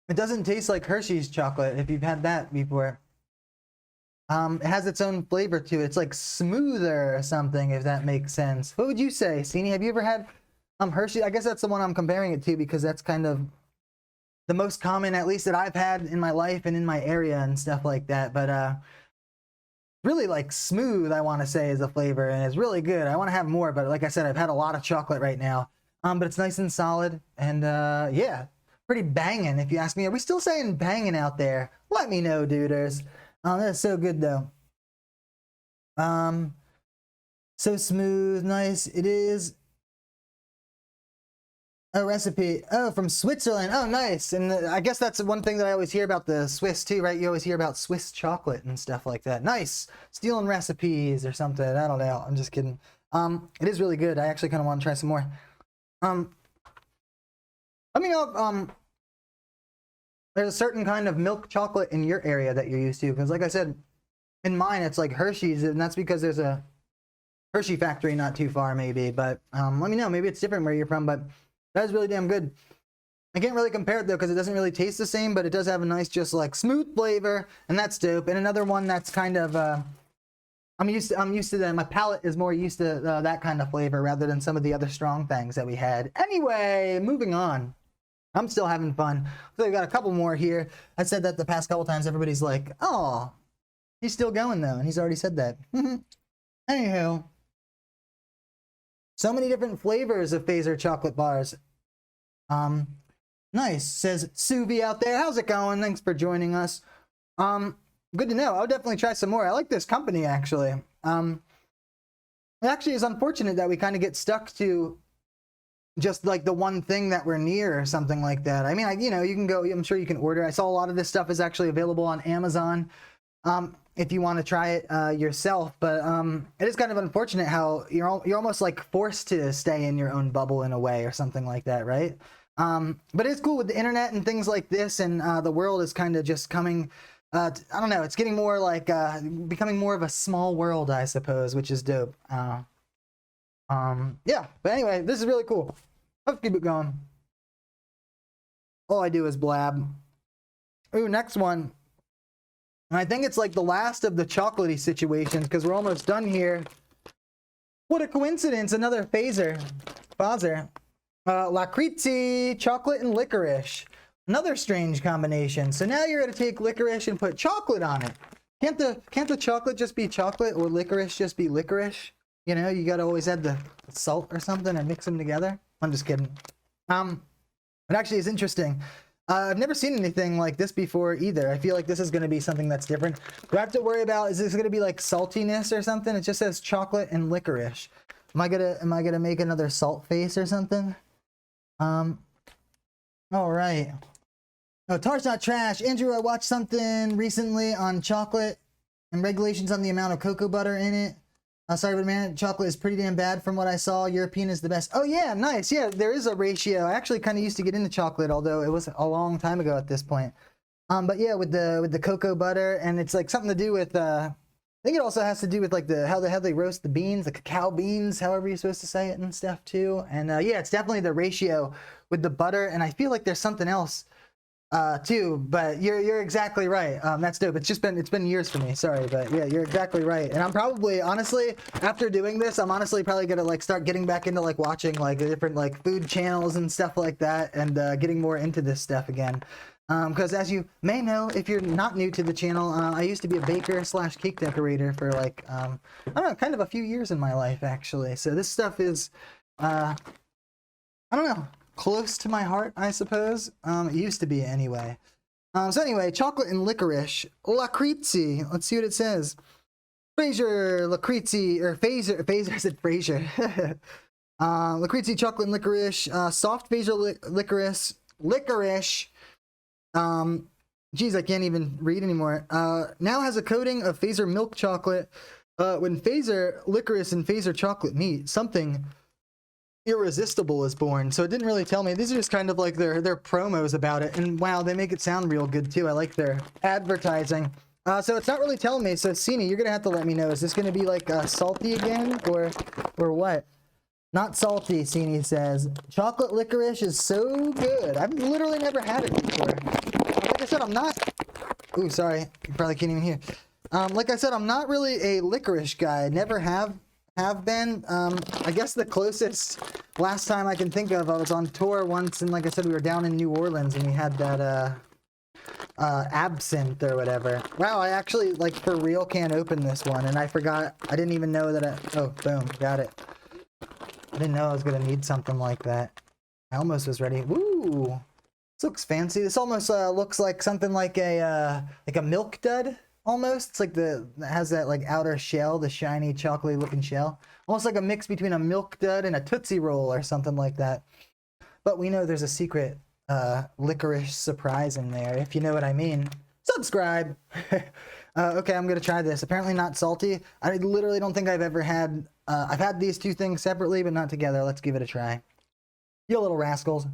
it doesn't taste like Hershey's chocolate if you've had that before. It has its own flavor to it. It's like smoother or something, if that makes sense. What would you say, Sini? Have you ever had Hershey? I guess that's the one I'm comparing it to because that's kind of the most common, at least that I've had in my life and in my area and stuff like that. But really like smooth, I want to say, is the flavor, and it's really good. I want to have more, but like I said, I've had a lot of chocolate right now. But it's nice and solid, and yeah, pretty banging if you ask me. Are we still saying banging out there? Let me know, duders. That's so good though. So smooth, nice. It is a recipe. Oh, from Switzerland. Oh, nice. And I guess that's one thing that I always hear about the Swiss too, right? You always hear about Swiss chocolate and stuff like that. Nice. Stealing recipes or something. I don't know. I'm just kidding. It is really good. I actually kind of want to try some more. Let me know if there's a certain kind of milk chocolate in your area that you're used to, because like I said, in mine it's like Hershey's, and that's because there's a Hershey factory not too far maybe. But let me know. Maybe it's different where you're from, but that is really damn good. I can't really compare it though because it doesn't really taste the same, but it does have a nice, just like smooth flavor, and that's dope. And another one that's kind of I'm used to that. My palate is more used to that kind of flavor rather than some of the other strong things that we had. Anyway, moving on. I'm still having fun. So we got a couple more here. I said that the past couple times. Everybody's like, "Oh, he's still going though," and he's already said that. Anywho. So many different flavors of phaser chocolate bars. Nice, says Suvi out there. How's it going? Thanks for joining us. Good to know. I'll definitely try some more. I like this company, actually. It actually is unfortunate that we kind of get stuck to just like the one thing that we're near or something like that. I mean, you know, you can go, I'm sure you can order. I saw a lot of this stuff is actually available on Amazon. If you want to try it yourself, but it is kind of unfortunate how you're almost like forced to stay in your own bubble in a way or something like that, right? But it's cool with the internet and things like this, and the world is kind of just coming. I don't know. It's getting more like becoming more of a small world, I suppose, which is dope. Yeah. But anyway, this is really cool. Let's keep it going. All I do is blab. Ooh, next one. And I think it's like the last of the chocolatey situations because we're almost done here. What a coincidence, another phaser. Licorice, chocolate and licorice. Another strange combination. So now you're gonna take licorice and put chocolate on it. Can't the chocolate just be chocolate or licorice just be licorice? You know, you gotta always add the salt or something and mix them together. I'm just kidding. It actually is interesting. I've never seen anything like this before either. I feel like this is going to be something that's different. Do I have to worry about, is this going to be like saltiness or something? It just says chocolate and licorice. Am I gonna make another salt face or something? All right. No, tar's not trash. Andrew, I watched something recently on chocolate and regulations on the amount of cocoa butter in it. Sorry, but man, chocolate is pretty damn bad from what I saw. European is the best. Oh yeah, nice. Yeah, there is a ratio. I actually kind of used to get into chocolate, although it was a long time ago at this point. But yeah, with the cocoa butter, and it's like something to do with. I think it also has to do with like how they roast the beans, the cacao beans, however you're supposed to say it and stuff too. And yeah, it's definitely the ratio with the butter, and I feel like there's something else too, but you're exactly right. That's dope. It's been years for me. Sorry, but yeah, you're exactly right. And I'm probably, honestly, after doing this, I'm honestly probably gonna like start getting back into like watching like the different like food channels and stuff like that, and getting more into this stuff again. Because as you may know, if you're not new to the channel, I used to be a baker slash cake decorator for like I don't know, kind of a few years in my life actually. So this stuff is I don't know, close to my heart, I suppose. It used to be anyway. So anyway, chocolate and licorice. Licorice. Let's see what it says. Fraser, licorice, or Phaser, I said Fraser. Licorice, chocolate and licorice. Soft Phaser licorice. Geez, I can't even read anymore. Now has a coating of Phaser milk chocolate. When Phaser licorice and Phaser chocolate meet, something irresistible is born. So it didn't really tell me. These are just kind of like their promos about it. And wow, they make it sound real good too. I like their advertising. So it's not really telling me. So Cini, you're gonna have to let me know. Is this gonna be like salty again, or what? Not salty, Cini says. Chocolate licorice is so good. I've literally never had it before. Like I said, I'm not. Ooh, sorry. You probably can't even hear. Like I said, I'm not really a licorice guy. Never have been. I guess the closest last time I can think of, I was on tour once, and like I said, we were down in New Orleans, and we had that absinthe or whatever. Wow, I actually, like, for real can't open this one, and I forgot. I didn't even know that oh, boom, got it. I didn't know I was gonna need something like that. I almost was ready. Woo! This looks fancy. This almost looks like something like a milk dud. Almost. It's like it has that like outer shell, the shiny chocolatey looking shell. Almost like a mix between a milk dud and a Tootsie Roll or something like that. But we know there's a secret licorice surprise in there, if you know what I mean. Subscribe! Okay, I'm gonna try this. Apparently not salty. I literally don't think I've ever had... I've had these two things separately, but not together. Let's give it a try. You little rascals.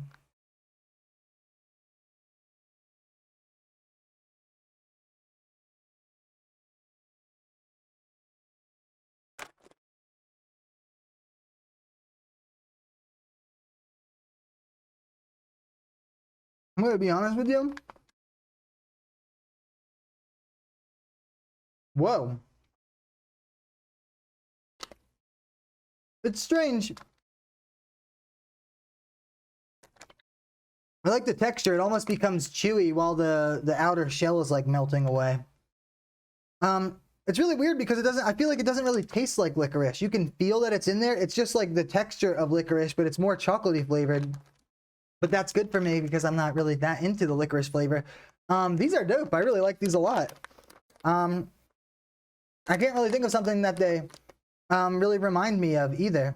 I'm gonna be honest with you. Whoa. It's strange. I like the texture. It almost becomes chewy while the outer shell is like melting away. It's really weird because I feel like it doesn't really taste like licorice. You can feel that it's in there. It's just like the texture of licorice, but it's more chocolatey flavored. But that's good for me because I'm not really that into the licorice flavor. These are dope. I really like these a lot. I can't really think of something that they really remind me of either.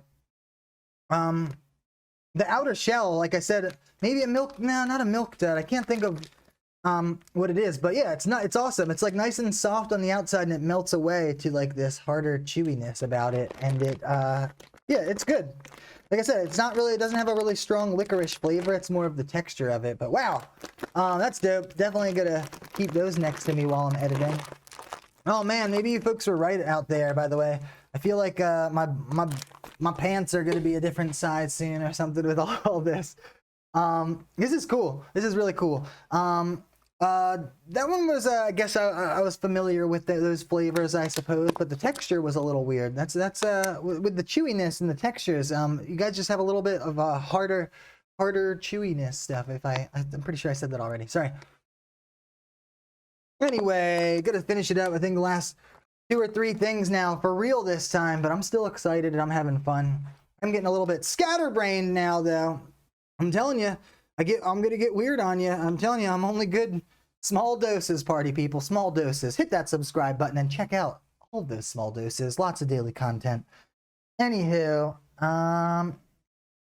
The outer shell, like I said, maybe no, not a milk dud. I can't think of what it is, but yeah, it's awesome. It's like nice and soft on the outside, and it melts away to like this harder chewiness about it, and yeah, it's good. Like I said, it doesn't have a really strong licorice flavor. It's more of the texture of it. But wow, that's dope. Definitely gonna keep those next to me while I'm editing. Oh man, maybe you folks were right out there. By the way, I feel like my pants are gonna be a different size soon or something with all this. This is cool. This is really cool. That one was, I guess I was familiar with those flavors, I suppose, but the texture was a little weird. That's with the chewiness and the textures, you guys just have a little bit of a harder chewiness stuff. I'm pretty sure I said that already. Sorry. Anyway, gonna finish it up. I think the last 2 or 3 things now for real this time, but I'm still excited and I'm having fun. I'm getting a little bit scatterbrained now, though. I'm telling you, I'm gonna get weird on you. I'm telling you, I'm only good small doses, party people. Small doses. Hit that subscribe button and check out all those small doses. Lots of daily content. Anywho,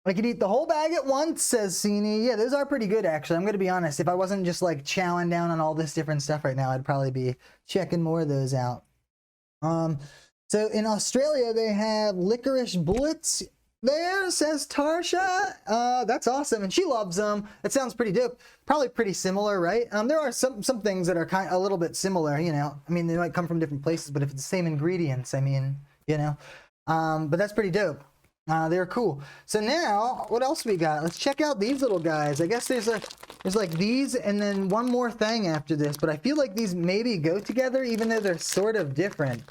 I could eat the whole bag at once, says Cini. Yeah, those are pretty good, actually. I'm gonna be honest. If I wasn't just like chowing down on all this different stuff right now, I'd probably be checking more of those out. So in Australia, they have licorice bullets. There, says Tarsha. That's awesome, and she loves them. It sounds pretty dope. Probably pretty similar, right? There are some things that are a little bit similar, you know. I mean, they might come from different places, but if it's the same ingredients, I mean, you know. But that's pretty dope. They're cool. So now, what else we got? Let's check out these little guys. I guess there's like these, and then one more thing after this. But I feel like these maybe go together, even though they're sort of different.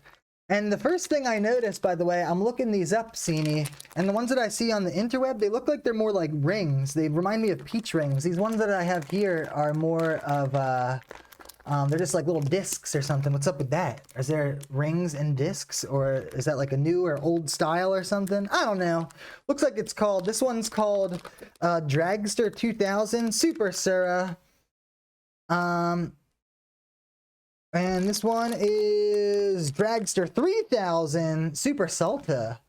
And the first thing I noticed, by the way, I'm looking these up, Cini, and the ones that I see on the interweb, they look like they're more like rings. They remind me of peach rings. These ones that I have here are more of, they're just like little discs or something. What's up with that? Is there rings and discs, or is that like a new or old style or something? I don't know. Looks like this one's called Dragster 2000 Super Sura. And this one is Dragster 3000 Super Salta.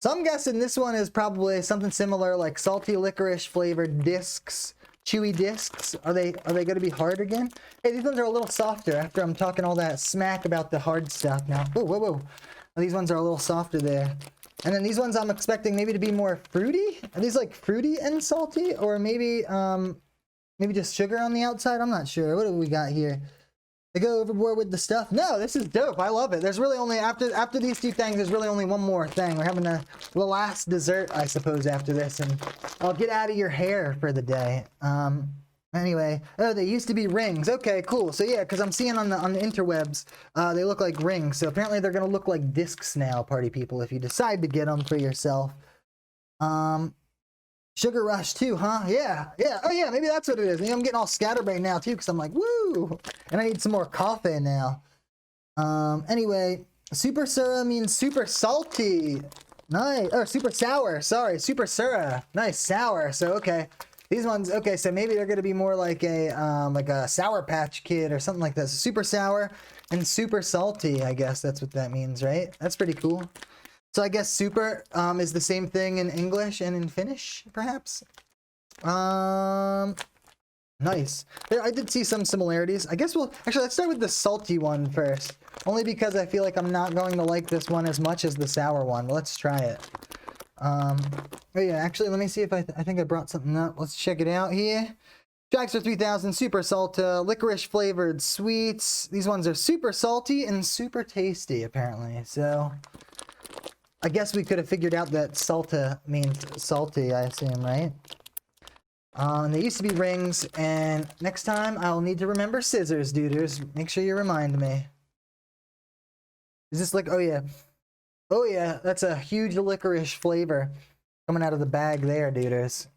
So I'm guessing this one is probably something similar, like salty licorice flavored discs, chewy discs. Are they going to be hard again? Hey, these ones are a little softer after I'm talking all that smack about the hard stuff now. Whoa, whoa, whoa. These ones are a little softer there. And then these ones I'm expecting maybe to be more fruity. Are these like fruity and salty, or maybe maybe just sugar on the outside? I'm not sure. What do we got here? They go overboard with the stuff. No, this is dope. I love it. There's really only, after these two things, there's really only one more thing. We're having the last dessert, I suppose, after this, and I'll get out of your hair for the day. Anyway, oh, they used to be rings. Okay, cool. So yeah, because I'm seeing on the interwebs, they look like rings. So apparently they're gonna look like discs now, party people, if you decide to get them for yourself. Sugar Rush too, huh? Yeah, yeah. Oh yeah, maybe that's what it is. Maybe I'm getting all scatterbrained now too, because I'm like, woo! And I need some more coffee now. Anyway, Super Sura means super salty. Nice. Or super sour. Sorry, Super Sura. Nice, sour. So okay, these ones. Okay, so maybe they're gonna be more like a Sour Patch Kid or something like that. So super sour and super salty. I guess that's what that means, right? That's pretty cool. So I guess super is the same thing in English and in Finnish, perhaps. Nice. I did see some similarities. I guess actually, let's start with the salty one first. Only because I feel like I'm not going to like this one as much as the sour one. Let's try it. Oh yeah, actually, let me see if I think I brought something up. Let's check it out here. Dragster 3000 Super Salta, licorice flavored sweets. These ones are super salty and super tasty, apparently. So I guess we could have figured out that Salta means salty, I assume, right? They used to be rings, and next time I'll need to remember scissors, duders. Make sure you remind me. Is this like, oh yeah. Oh yeah, that's a huge licorice flavor coming out of the bag there, duders.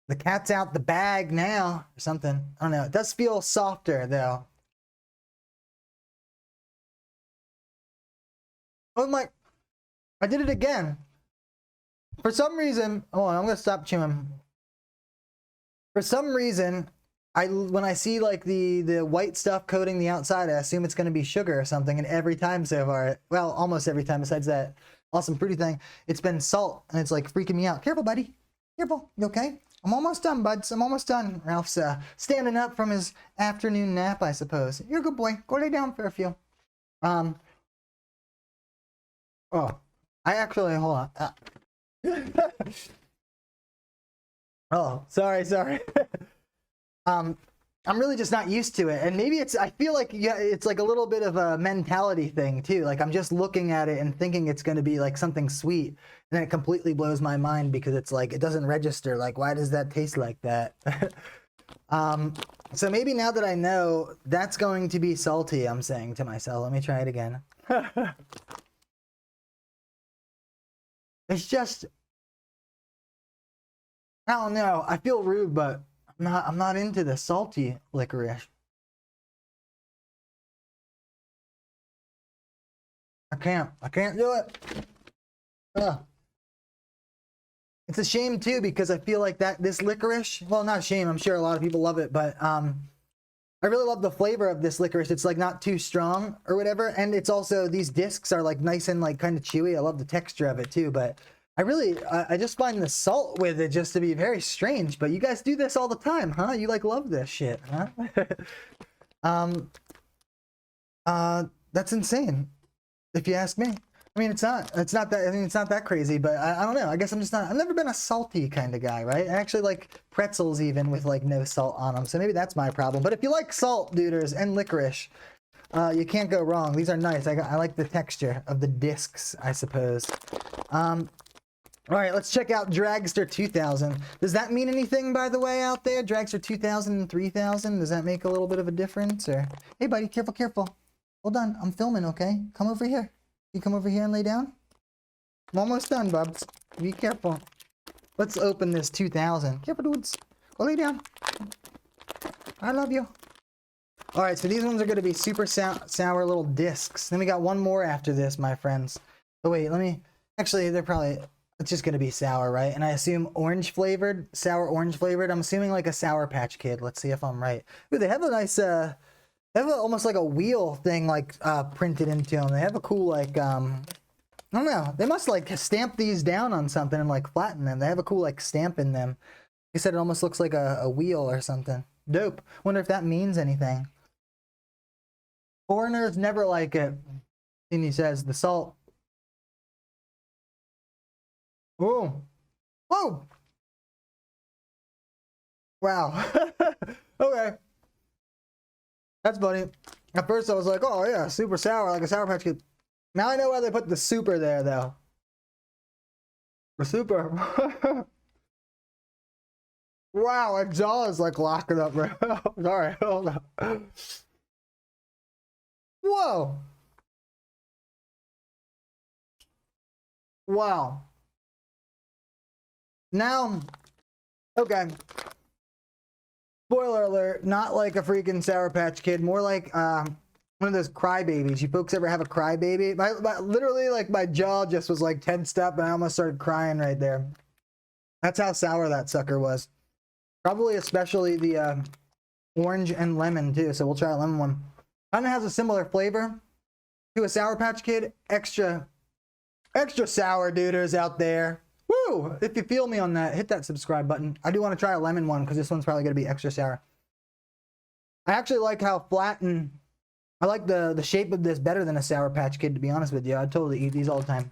The cat's out the bag now, or something. I don't know. It does feel softer, though. Oh my... I did it again. For some reason, hold on, I'm gonna stop chewing. For some reason, when I see like the white stuff coating the outside, I assume it's gonna be sugar or something, and every time so far, well, almost every time besides that awesome fruity thing, it's been salt, and it's like freaking me out. Careful, buddy. Careful. You okay? I'm almost done, buds. I'm almost done. Ralph's standing up from his afternoon nap, I suppose. You're a good boy. Go lay down for a few. Oh. I actually, hold on. Oh, sorry. I'm really just not used to it. And maybe I feel like, yeah, it's like a little bit of a mentality thing too. Like I'm just looking at it and thinking it's going to be like something sweet. And then it completely blows my mind because it's like, it doesn't register. Like, why does that taste like that? So maybe now that I know, that's going to be salty, I'm saying to myself. Let me try it again. It's just, I don't know. I feel rude, but I'm not into the salty licorice. I can't do it. Ugh. It's a shame too, because I feel like this licorice, well, not a shame, I'm sure a lot of people love it, but I really love the flavor of this licorice. It's like not too strong or whatever. And it's also, these discs are like nice and like kind of chewy. I love the texture of it too, but I just find the salt with it just to be very strange. But you guys do this all the time, huh? You like love this shit, huh? That's insane, if you ask me. I mean, it's not that, I mean, it's not that crazy, but I don't know. I guess I'm just not, I've never been a salty kind of guy, right? I actually like pretzels even with like no salt on them. So maybe that's my problem. But if you like salt, duders, and licorice, you can't go wrong. These are nice. I like the texture of the discs, I suppose. All right, let's check out Dragster 2000. Does that mean anything, by the way, out there? Dragster 2000 and 3000? Does that make a little bit of a difference? Or, hey, buddy, careful, careful. Hold on, I'm filming, okay? Come over here. You come over here and lay down? I'm almost done, bubs. Be careful. Let's open this 2000. Careful, dudes. Go lay down. I love you. All right, so these ones are going to be super sour little discs. Then we got one more after this, my friends. Oh, wait, let me... Actually, they're probably... It's just gonna be sour, right? And I assume orange flavored, sour orange flavored. I'm assuming like a Sour Patch Kid. Let's see if I'm right. Ooh, they have a nice, they have almost like a wheel thing like printed into them. They have a cool like, I don't know. They must like stamp these down on something and like flatten them. They have a cool like stamp in them. He said it almost looks like a wheel or something. Dope. Wonder if that means anything. Foreigners never like it. And he says the salt. Oh. Whoa. Wow. Okay. That's funny. At first I was like, oh yeah, super sour, like a Sour Patch Kid. Now I know why they put the super there though. The super. Wow, my jaw is like locking up, bro. Sorry, hold on. Whoa. Wow. Now, okay. Spoiler alert, not like a freaking Sour Patch Kid, more like one of those crybabies. You folks ever have a crybaby? Literally, like my jaw just was like tensed up and I almost started crying right there. That's how sour that sucker was. Probably especially the orange and lemon too, so we'll try a lemon one. Kind of has a similar flavor to a Sour Patch Kid. Extra sour duders out there. Woo! If you feel me on that, hit that subscribe button. I do want to try a lemon one because this one's probably going to be extra sour. I actually like how flat and I like the shape of this better than a Sour Patch Kid, to be honest with you. I'd totally eat these all the time.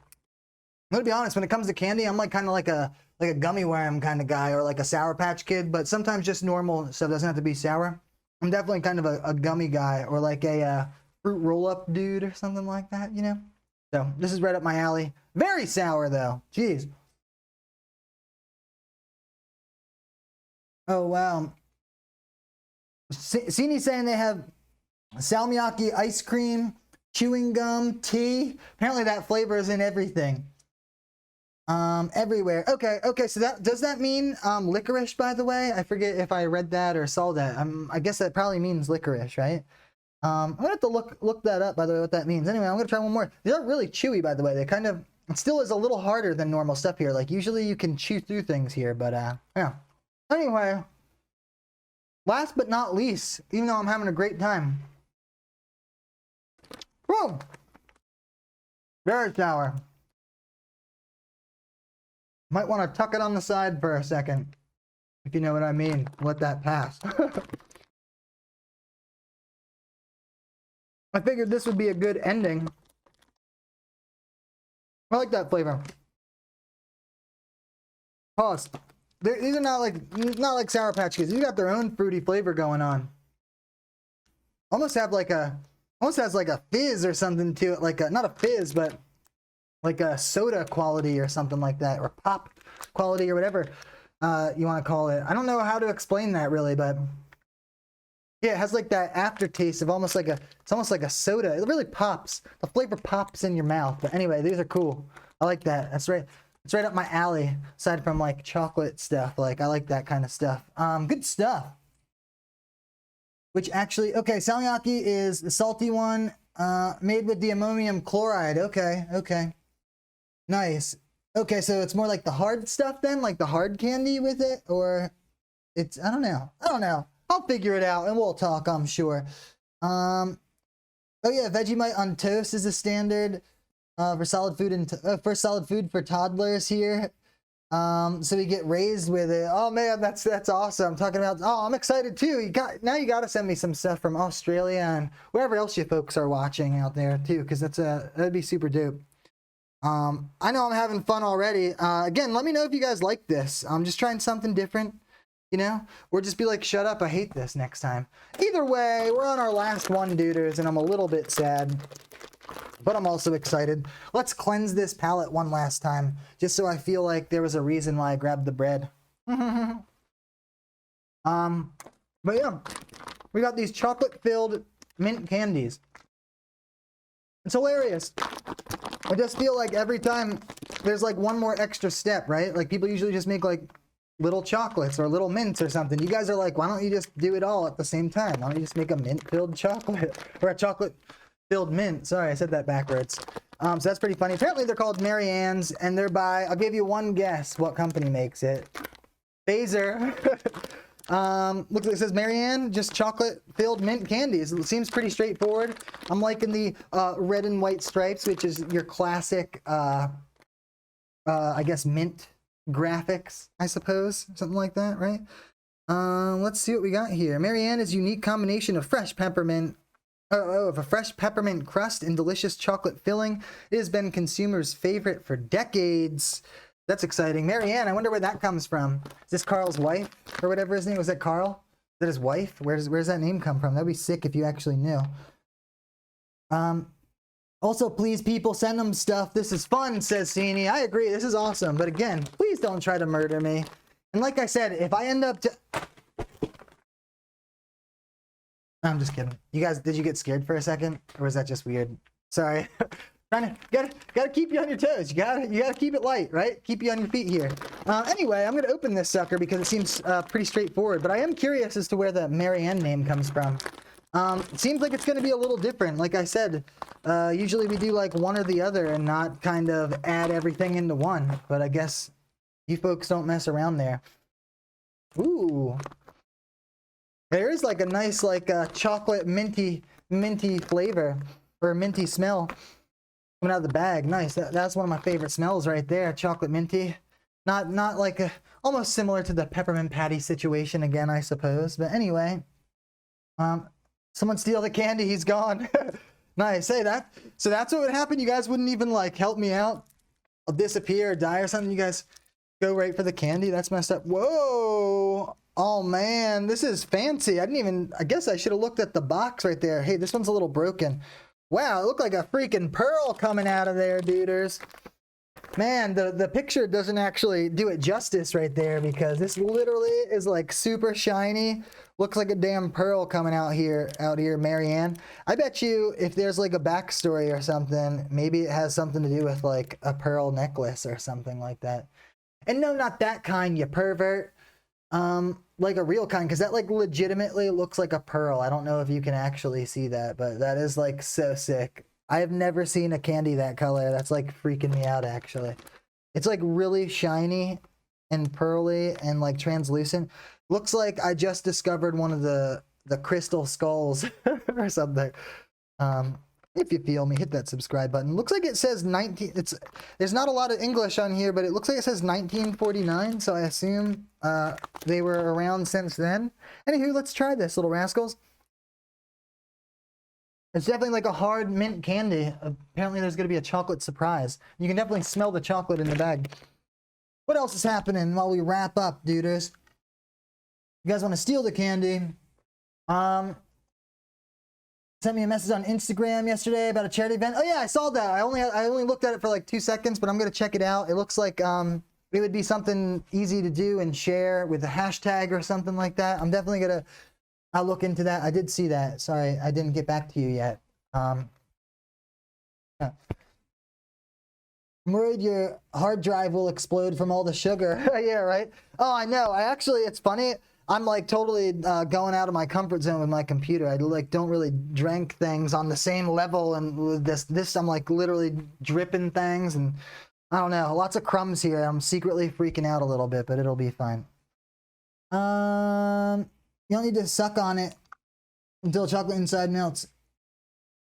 I'm going to be honest, when it comes to candy, I'm like kind of like a gummy worm kind of guy or like a Sour Patch Kid, but sometimes just normal stuff doesn't have to be sour. I'm definitely kind of a gummy guy or like a fruit roll-up dude or something like that, you know? So this is right up my alley. Very sour though. Jeez. Oh, wow. Sini's saying they have salmiakki ice cream, chewing gum, tea. Apparently that flavor is in everything. Everywhere. Okay, so does that mean licorice, by the way? I forget if I read that or saw that. I guess that probably means licorice, right? I'm gonna have to look that up, by the way, what that means. Anyway, I'm gonna try one more. These aren't really chewy, by the way. It still is a little harder than normal stuff here. Like usually you can chew through things here, but yeah. Anyway, last but not least, even though I'm having a great time. Whoa! Very sour. Might want to tuck it on the side for a second, if you know what I mean. Let that pass. I figured this would be a good ending. I like that flavor. Pause. These are not like Sour Patch Kids. These got their own fruity flavor going on. Almost has like a fizz or something to it, like not a fizz, but like a soda quality or something like that, or pop quality or whatever you want to call it. I don't know how to explain that really, but yeah, it has like that aftertaste of it's almost like a soda. It really pops. The flavor pops in your mouth. But anyway, these are cool. I like that. It's right up my alley. Aside from like chocolate stuff, like I like that kind of stuff. Good stuff. Which actually, okay, salmiakki is the salty one, made with the ammonium chloride. Okay. Nice. Okay, so it's more like the hard stuff then, like the hard candy with it, or it's, I don't know. I'll figure it out and we'll talk, I'm sure. Oh yeah, Vegemite on toast is a standard for solid food for toddlers here. So we get raised with it. Oh man, that's awesome. I'm talking about, I'm excited too. Now you gotta send me some stuff from Australia and wherever else you folks are watching out there too, because that'd be super dope. I know I'm having fun already. Again, let me know if you guys like this. I'm just trying something different, you know, or just be like, shut up, I hate this next time. Either way, we're on our last one, duders, and I'm a little bit sad, but I'm also excited. Let's cleanse this palate one last time, just so I feel like there was a reason why I grabbed the bread. But yeah, we got these chocolate-filled mint candies. It's hilarious. I just feel like every time there's like one more extra step, right? Like people usually just make like little chocolates or little mints or something. You guys are like, why don't you just do it all at the same time? Why don't you just make a mint-filled chocolate or a chocolate filled mint. Sorry, I said that backwards. So that's pretty funny. Apparently they're called Mary Ann's, and they're by, I'll give you one guess what company makes it. Phaser. Looks like it says Mary Ann, just chocolate filled mint candies. It seems pretty straightforward. I'm liking the red and white stripes, which is your classic, I guess, mint graphics, I suppose. Something like that, right? Let's see what we got here. Mary Ann is a unique combination of fresh peppermint, of a fresh peppermint crust and delicious chocolate filling. It has been consumers' favorite for decades. That's exciting. Mary Ann, I wonder where that comes from. Is this Carl's wife or whatever his name was? That Carl? Is that his wife? Where's that name come from? That'd be sick if you actually knew. Also, please, people, send them stuff. This is fun, says Sini. I agree. This is awesome. But again, please don't try to murder me. And like I said, if I end up to... I'm just kidding. You guys, did you get scared for a second? Or was that just weird? Sorry. Gotta keep you on your toes. You gotta keep it light, right? Keep you on your feet here. Anyway, I'm gonna open this sucker because it seems pretty straightforward. But I am curious as to where the Mary Ann name comes from. It seems like it's gonna be a little different. Like I said, usually we do like one or the other and not kind of add everything into one. But I guess you folks don't mess around there. Ooh. There is like a nice like chocolate minty flavor or minty smell coming out of the bag. Nice. That's one of my favorite smells right there. Chocolate minty. Not like almost similar to the peppermint patty situation again, I suppose. But anyway, someone steal the candy. He's gone. Nice. Hey, so that's what would happen. You guys wouldn't even like help me out. I'll disappear or die or something. You guys go right for the candy. That's messed up. Whoa. Oh man, this is fancy. I guess I should have looked at the box right there. Hey, this one's a little broken. Wow, it looked like a freaking pearl coming out of there, duders. Man, the picture doesn't actually do it justice right there because this literally is like super shiny. Looks like a damn pearl coming out here, Mary Ann. I bet you if there's like a backstory or something, maybe it has something to do with like a pearl necklace or something like that. And no, not that kind, you pervert. Like a real kind, because that like legitimately looks like a pearl. I don't know if you can actually see that, but that is like so sick. I have never seen a candy that color. That's like freaking me out actually. It's like really shiny and pearly and like translucent. Looks like I just discovered one of the crystal skulls or something. If you feel me, hit that subscribe button. Looks like it says 19. There's not a lot of English on here, but it looks like it says 1949. So I assume they were around since then. Anywho, let's try this, little rascals. It's definitely like a hard mint candy. Apparently, there's gonna be a chocolate surprise. You can definitely smell the chocolate in the bag. What else is happening while we wrap up, duders? You guys want to steal the candy? Sent me a message on Instagram yesterday about a charity event. Oh yeah, I saw that. I only looked at it for like 2 seconds, but I'm gonna check it out. It looks like it would be something easy to do and share with a hashtag or something like that. I'm definitely I'll look into that. I did see that. Sorry, I didn't get back to you yet. Yeah. I'm worried your hard drive will explode from all the sugar. Yeah, right? Oh, I know. It's funny. I'm like totally going out of my comfort zone with my computer. I like don't really drink things on the same level, and with this I'm like literally dripping things, and I don't know, lots of crumbs here. I'm secretly freaking out a little bit, but it'll be fine. You don't need to suck on it until chocolate inside melts.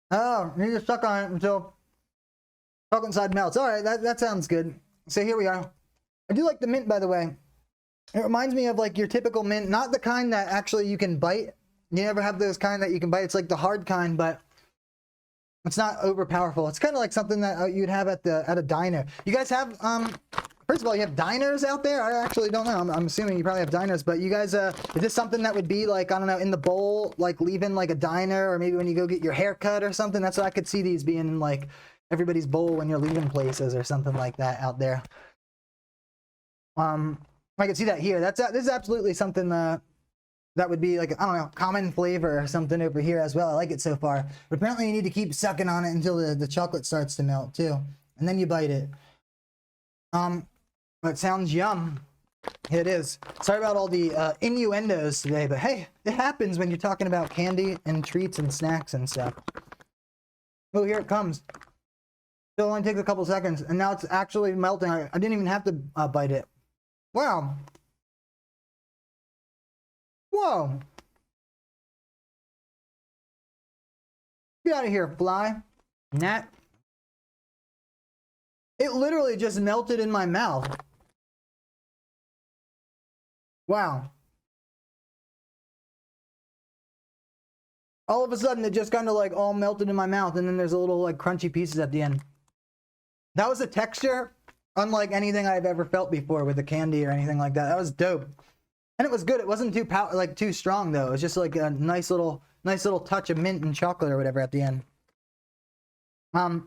Oh, you need to suck on it until chocolate inside melts. All right, that sounds good. So here we are. I do like the mint, by the way. It reminds me of like your typical mint, not the kind that actually you can bite. You never have those kind that you can bite. It's like the hard kind, but it's not overpowerful. It's kind of like something that you'd have at a diner. You guys have first of all, you have diners out there? I actually don't know. I'm assuming you probably have diners, but you guys is this something that would be like, I don't know, in the bowl, like leaving like a diner, or maybe when you go get your hair cut or something? That's what I could see these being in like everybody's bowl when you're leaving places or something like that out there. I can see that here. This is absolutely something that would be like, I don't know, common flavor or something over here as well. I like it so far. But apparently you need to keep sucking on it until the chocolate starts to melt too. And then you bite it. It sounds yum. It is. Sorry about all the innuendos today, but hey, it happens when you're talking about candy and treats and snacks and stuff. Oh, here it comes. So it only takes a couple seconds, and now it's actually melting. I didn't even have to bite it. Wow. Whoa. Get out of here, fly. Gnat. It literally just melted in my mouth. Wow. All of a sudden, it just kind of like all melted in my mouth, and then there's a little like crunchy pieces at the end. That was a texture unlike anything I've ever felt before with a candy or anything like that. That was dope. And it was good. It wasn't too strong though. It was just like a nice little touch of mint and chocolate or whatever at the end. That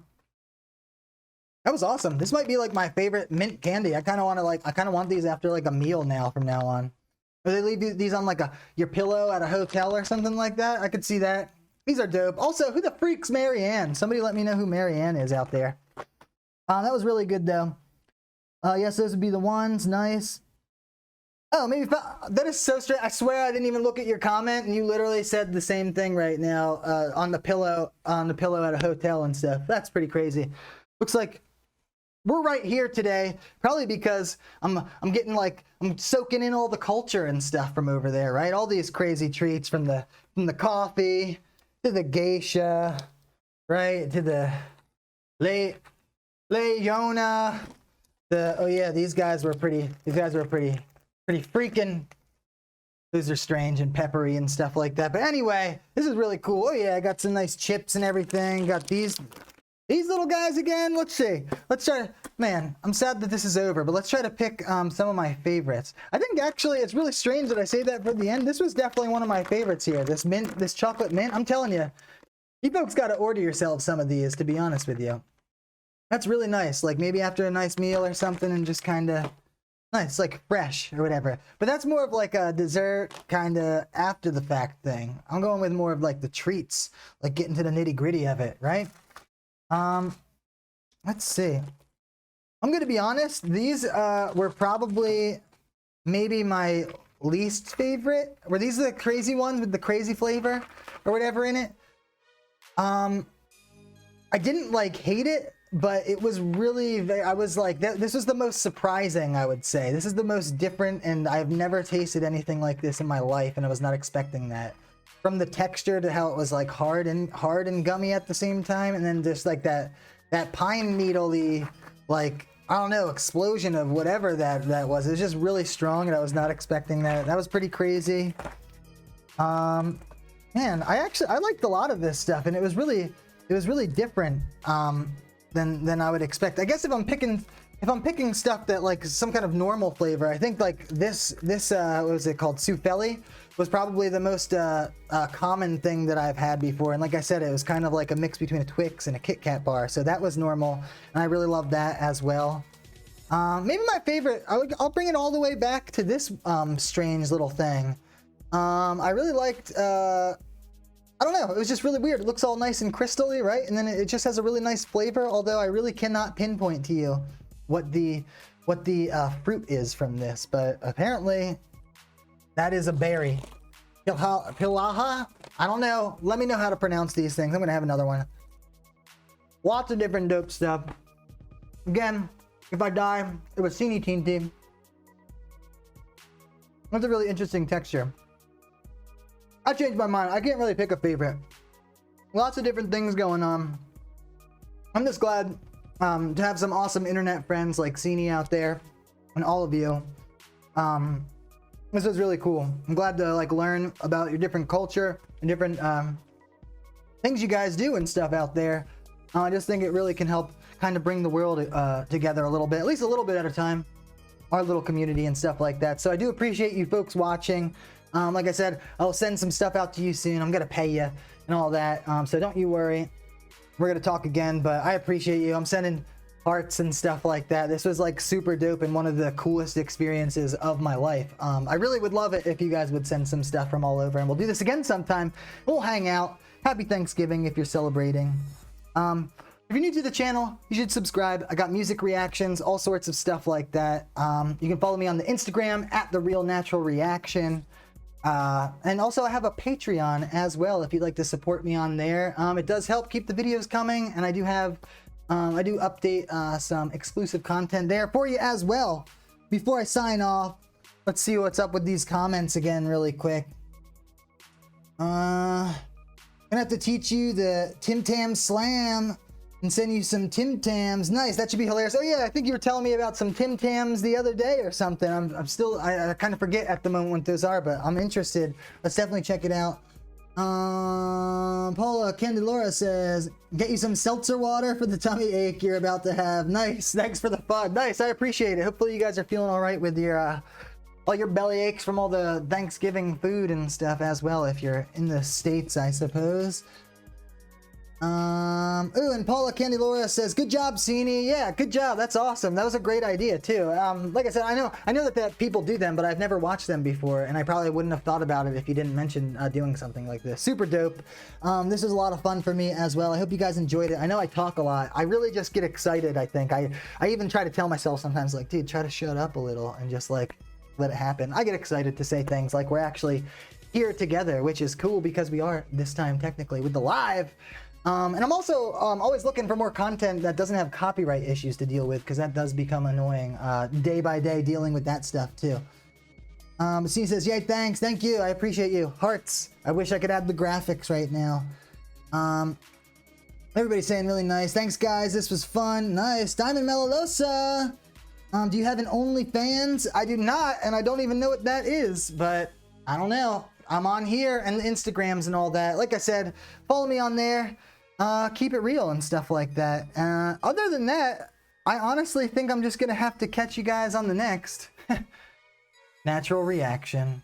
was awesome. This might be like my favorite mint candy. I kind of want these after like a meal now from now on. Or they leave these on like your pillow at a hotel or something like that. I could see that. These are dope. Also, who the freak's Marianne? Somebody let me know who Marianne is out there. That was really good though. Yes, those would be the ones. Nice. Oh, maybe that is so strange. I swear I didn't even look at your comment, and you literally said the same thing right now on the pillow at a hotel and stuff. That's pretty crazy. Looks like we're right here today, probably because I'm soaking in all the culture and stuff from over there, right? All these crazy treats from the coffee to the geisha, right? To the Leona. Oh yeah, these guys were pretty freaking. Those are strange and peppery and stuff like that. But anyway, this is really cool. Oh yeah, I got some nice chips and everything. Got these little guys again. Let's see. Let's try to, man, I'm sad that this is over, but let's try to pick some of my favorites. I think actually it's really strange that I say that for the end. This was definitely one of my favorites here. This chocolate mint. I'm telling you, you folks got to order yourselves some of these, to be honest with you. That's really nice. Like maybe after a nice meal or something and just kind of nice, like fresh or whatever. But that's more of like a dessert kind of after the fact thing. I'm going with more of like the treats, like getting to the nitty gritty of it, right? Let's see. I'm going to be honest. These were probably maybe my least favorite. Were these the crazy ones with the crazy flavor or whatever in it? I didn't like hate it, but it was really, I was like, this was the most surprising, I would say. This is the most different, and I've never tasted anything like this in my life, and I was not expecting that. From the texture to how it was like hard and gummy at the same time, and then just like that pine needle-y, like, I don't know, explosion of whatever that was. It was just really strong, and I was not expecting that. That was pretty crazy. Man, I liked a lot of this stuff, and it was really different than I would expect. I guess if I'm picking stuff that like some kind of normal flavor, I think like this what was it called, souffle, was probably the most common thing that I've had before. And like I said, it was kind of like a mix between a Twix and a Kit Kat bar, so that was normal, and I really loved that as well. Maybe my favorite, I'll bring it all the way back to this strange little thing. I really liked, I don't know, it was just really weird. It looks all nice and crystally, right? And then it just has a really nice flavor, although I really cannot pinpoint to you what the fruit is from this, but apparently that is a berry. Pilaha? I don't know. Let me know how to pronounce these things. I'm gonna have another one. Lots of different dope stuff. Again, if I die, it was Teeny Teen Team. That's a really interesting texture. I changed my mind. I can't really pick a favorite. Lots of different things going on. I'm just glad to have some awesome internet friends like Cini out there and all of you. This was really cool. I'm glad to like learn about your different culture and different things you guys do and stuff out there. I just think it really can help kind of bring the world together a little bit, at least a little bit at a time, our little community and stuff like that. So I do appreciate you folks watching. Like I said, I'll send some stuff out to you soon. I'm gonna pay you and all that, so don't you worry. We're gonna talk again, but I appreciate you. I'm sending hearts and stuff like that. This was like super dope and one of the coolest experiences of my life. I really would love it if you guys would send some stuff from all over, and we'll do this again sometime. We'll hang out. Happy Thanksgiving if you're celebrating. If you're new to the channel, you should subscribe. I got music reactions, all sorts of stuff like that. You can follow me on the Instagram at The Real Natural Reaction. And also I have a Patreon as well if you'd like to support me on there. It does help keep the videos coming, and I do have, I do update some exclusive content there for you as well. Before I sign off, let's see what's up with these comments again really quick. Gonna have to teach you the Tim Tam Slam and send you some Tim Tams. Nice, that should be hilarious. Oh yeah, I think you were telling me about some Tim Tams the other day or something. I'm still, I kind of forget at the moment what those are, but I'm interested. Let's definitely check it out. Paula Candelora says, get you some seltzer water for the tummy ache you're about to have. Nice, thanks for the fun. Nice, I appreciate it. Hopefully you guys are feeling all right with your, all your belly aches from all the Thanksgiving food and stuff as well, if you're in the States, I suppose. Ooh, and Paula Candelora says, good job, Cini. Yeah, good job. That's awesome. That was a great idea too. Like I said, I know that people do them, but I've never watched them before, and I probably wouldn't have thought about it if you didn't mention doing something like this. Super dope. This is a lot of fun for me as well. I hope you guys enjoyed it. I know I talk a lot. I really just get excited, I think. I even try to tell myself sometimes, like, dude, try to shut up a little and just like let it happen. I get excited to say things like we're actually here together, which is cool because we are this time technically with the live. And I'm also always looking for more content that doesn't have copyright issues to deal with, because that does become annoying day by day dealing with that stuff too. She says, yay, thanks, thank you, I appreciate you. Hearts. I wish I could add the graphics right now. Everybody's saying really nice. Thanks guys, this was fun. Nice. Diamond Melalosa. Do you have an OnlyFans? I do not, and I don't even know what that is, but I don't know. I'm on here and the Instagrams and all that. Like I said, follow me on there. Keep it real and stuff like that. Other than that, I honestly think I'm just gonna have to catch you guys on the next natural reaction.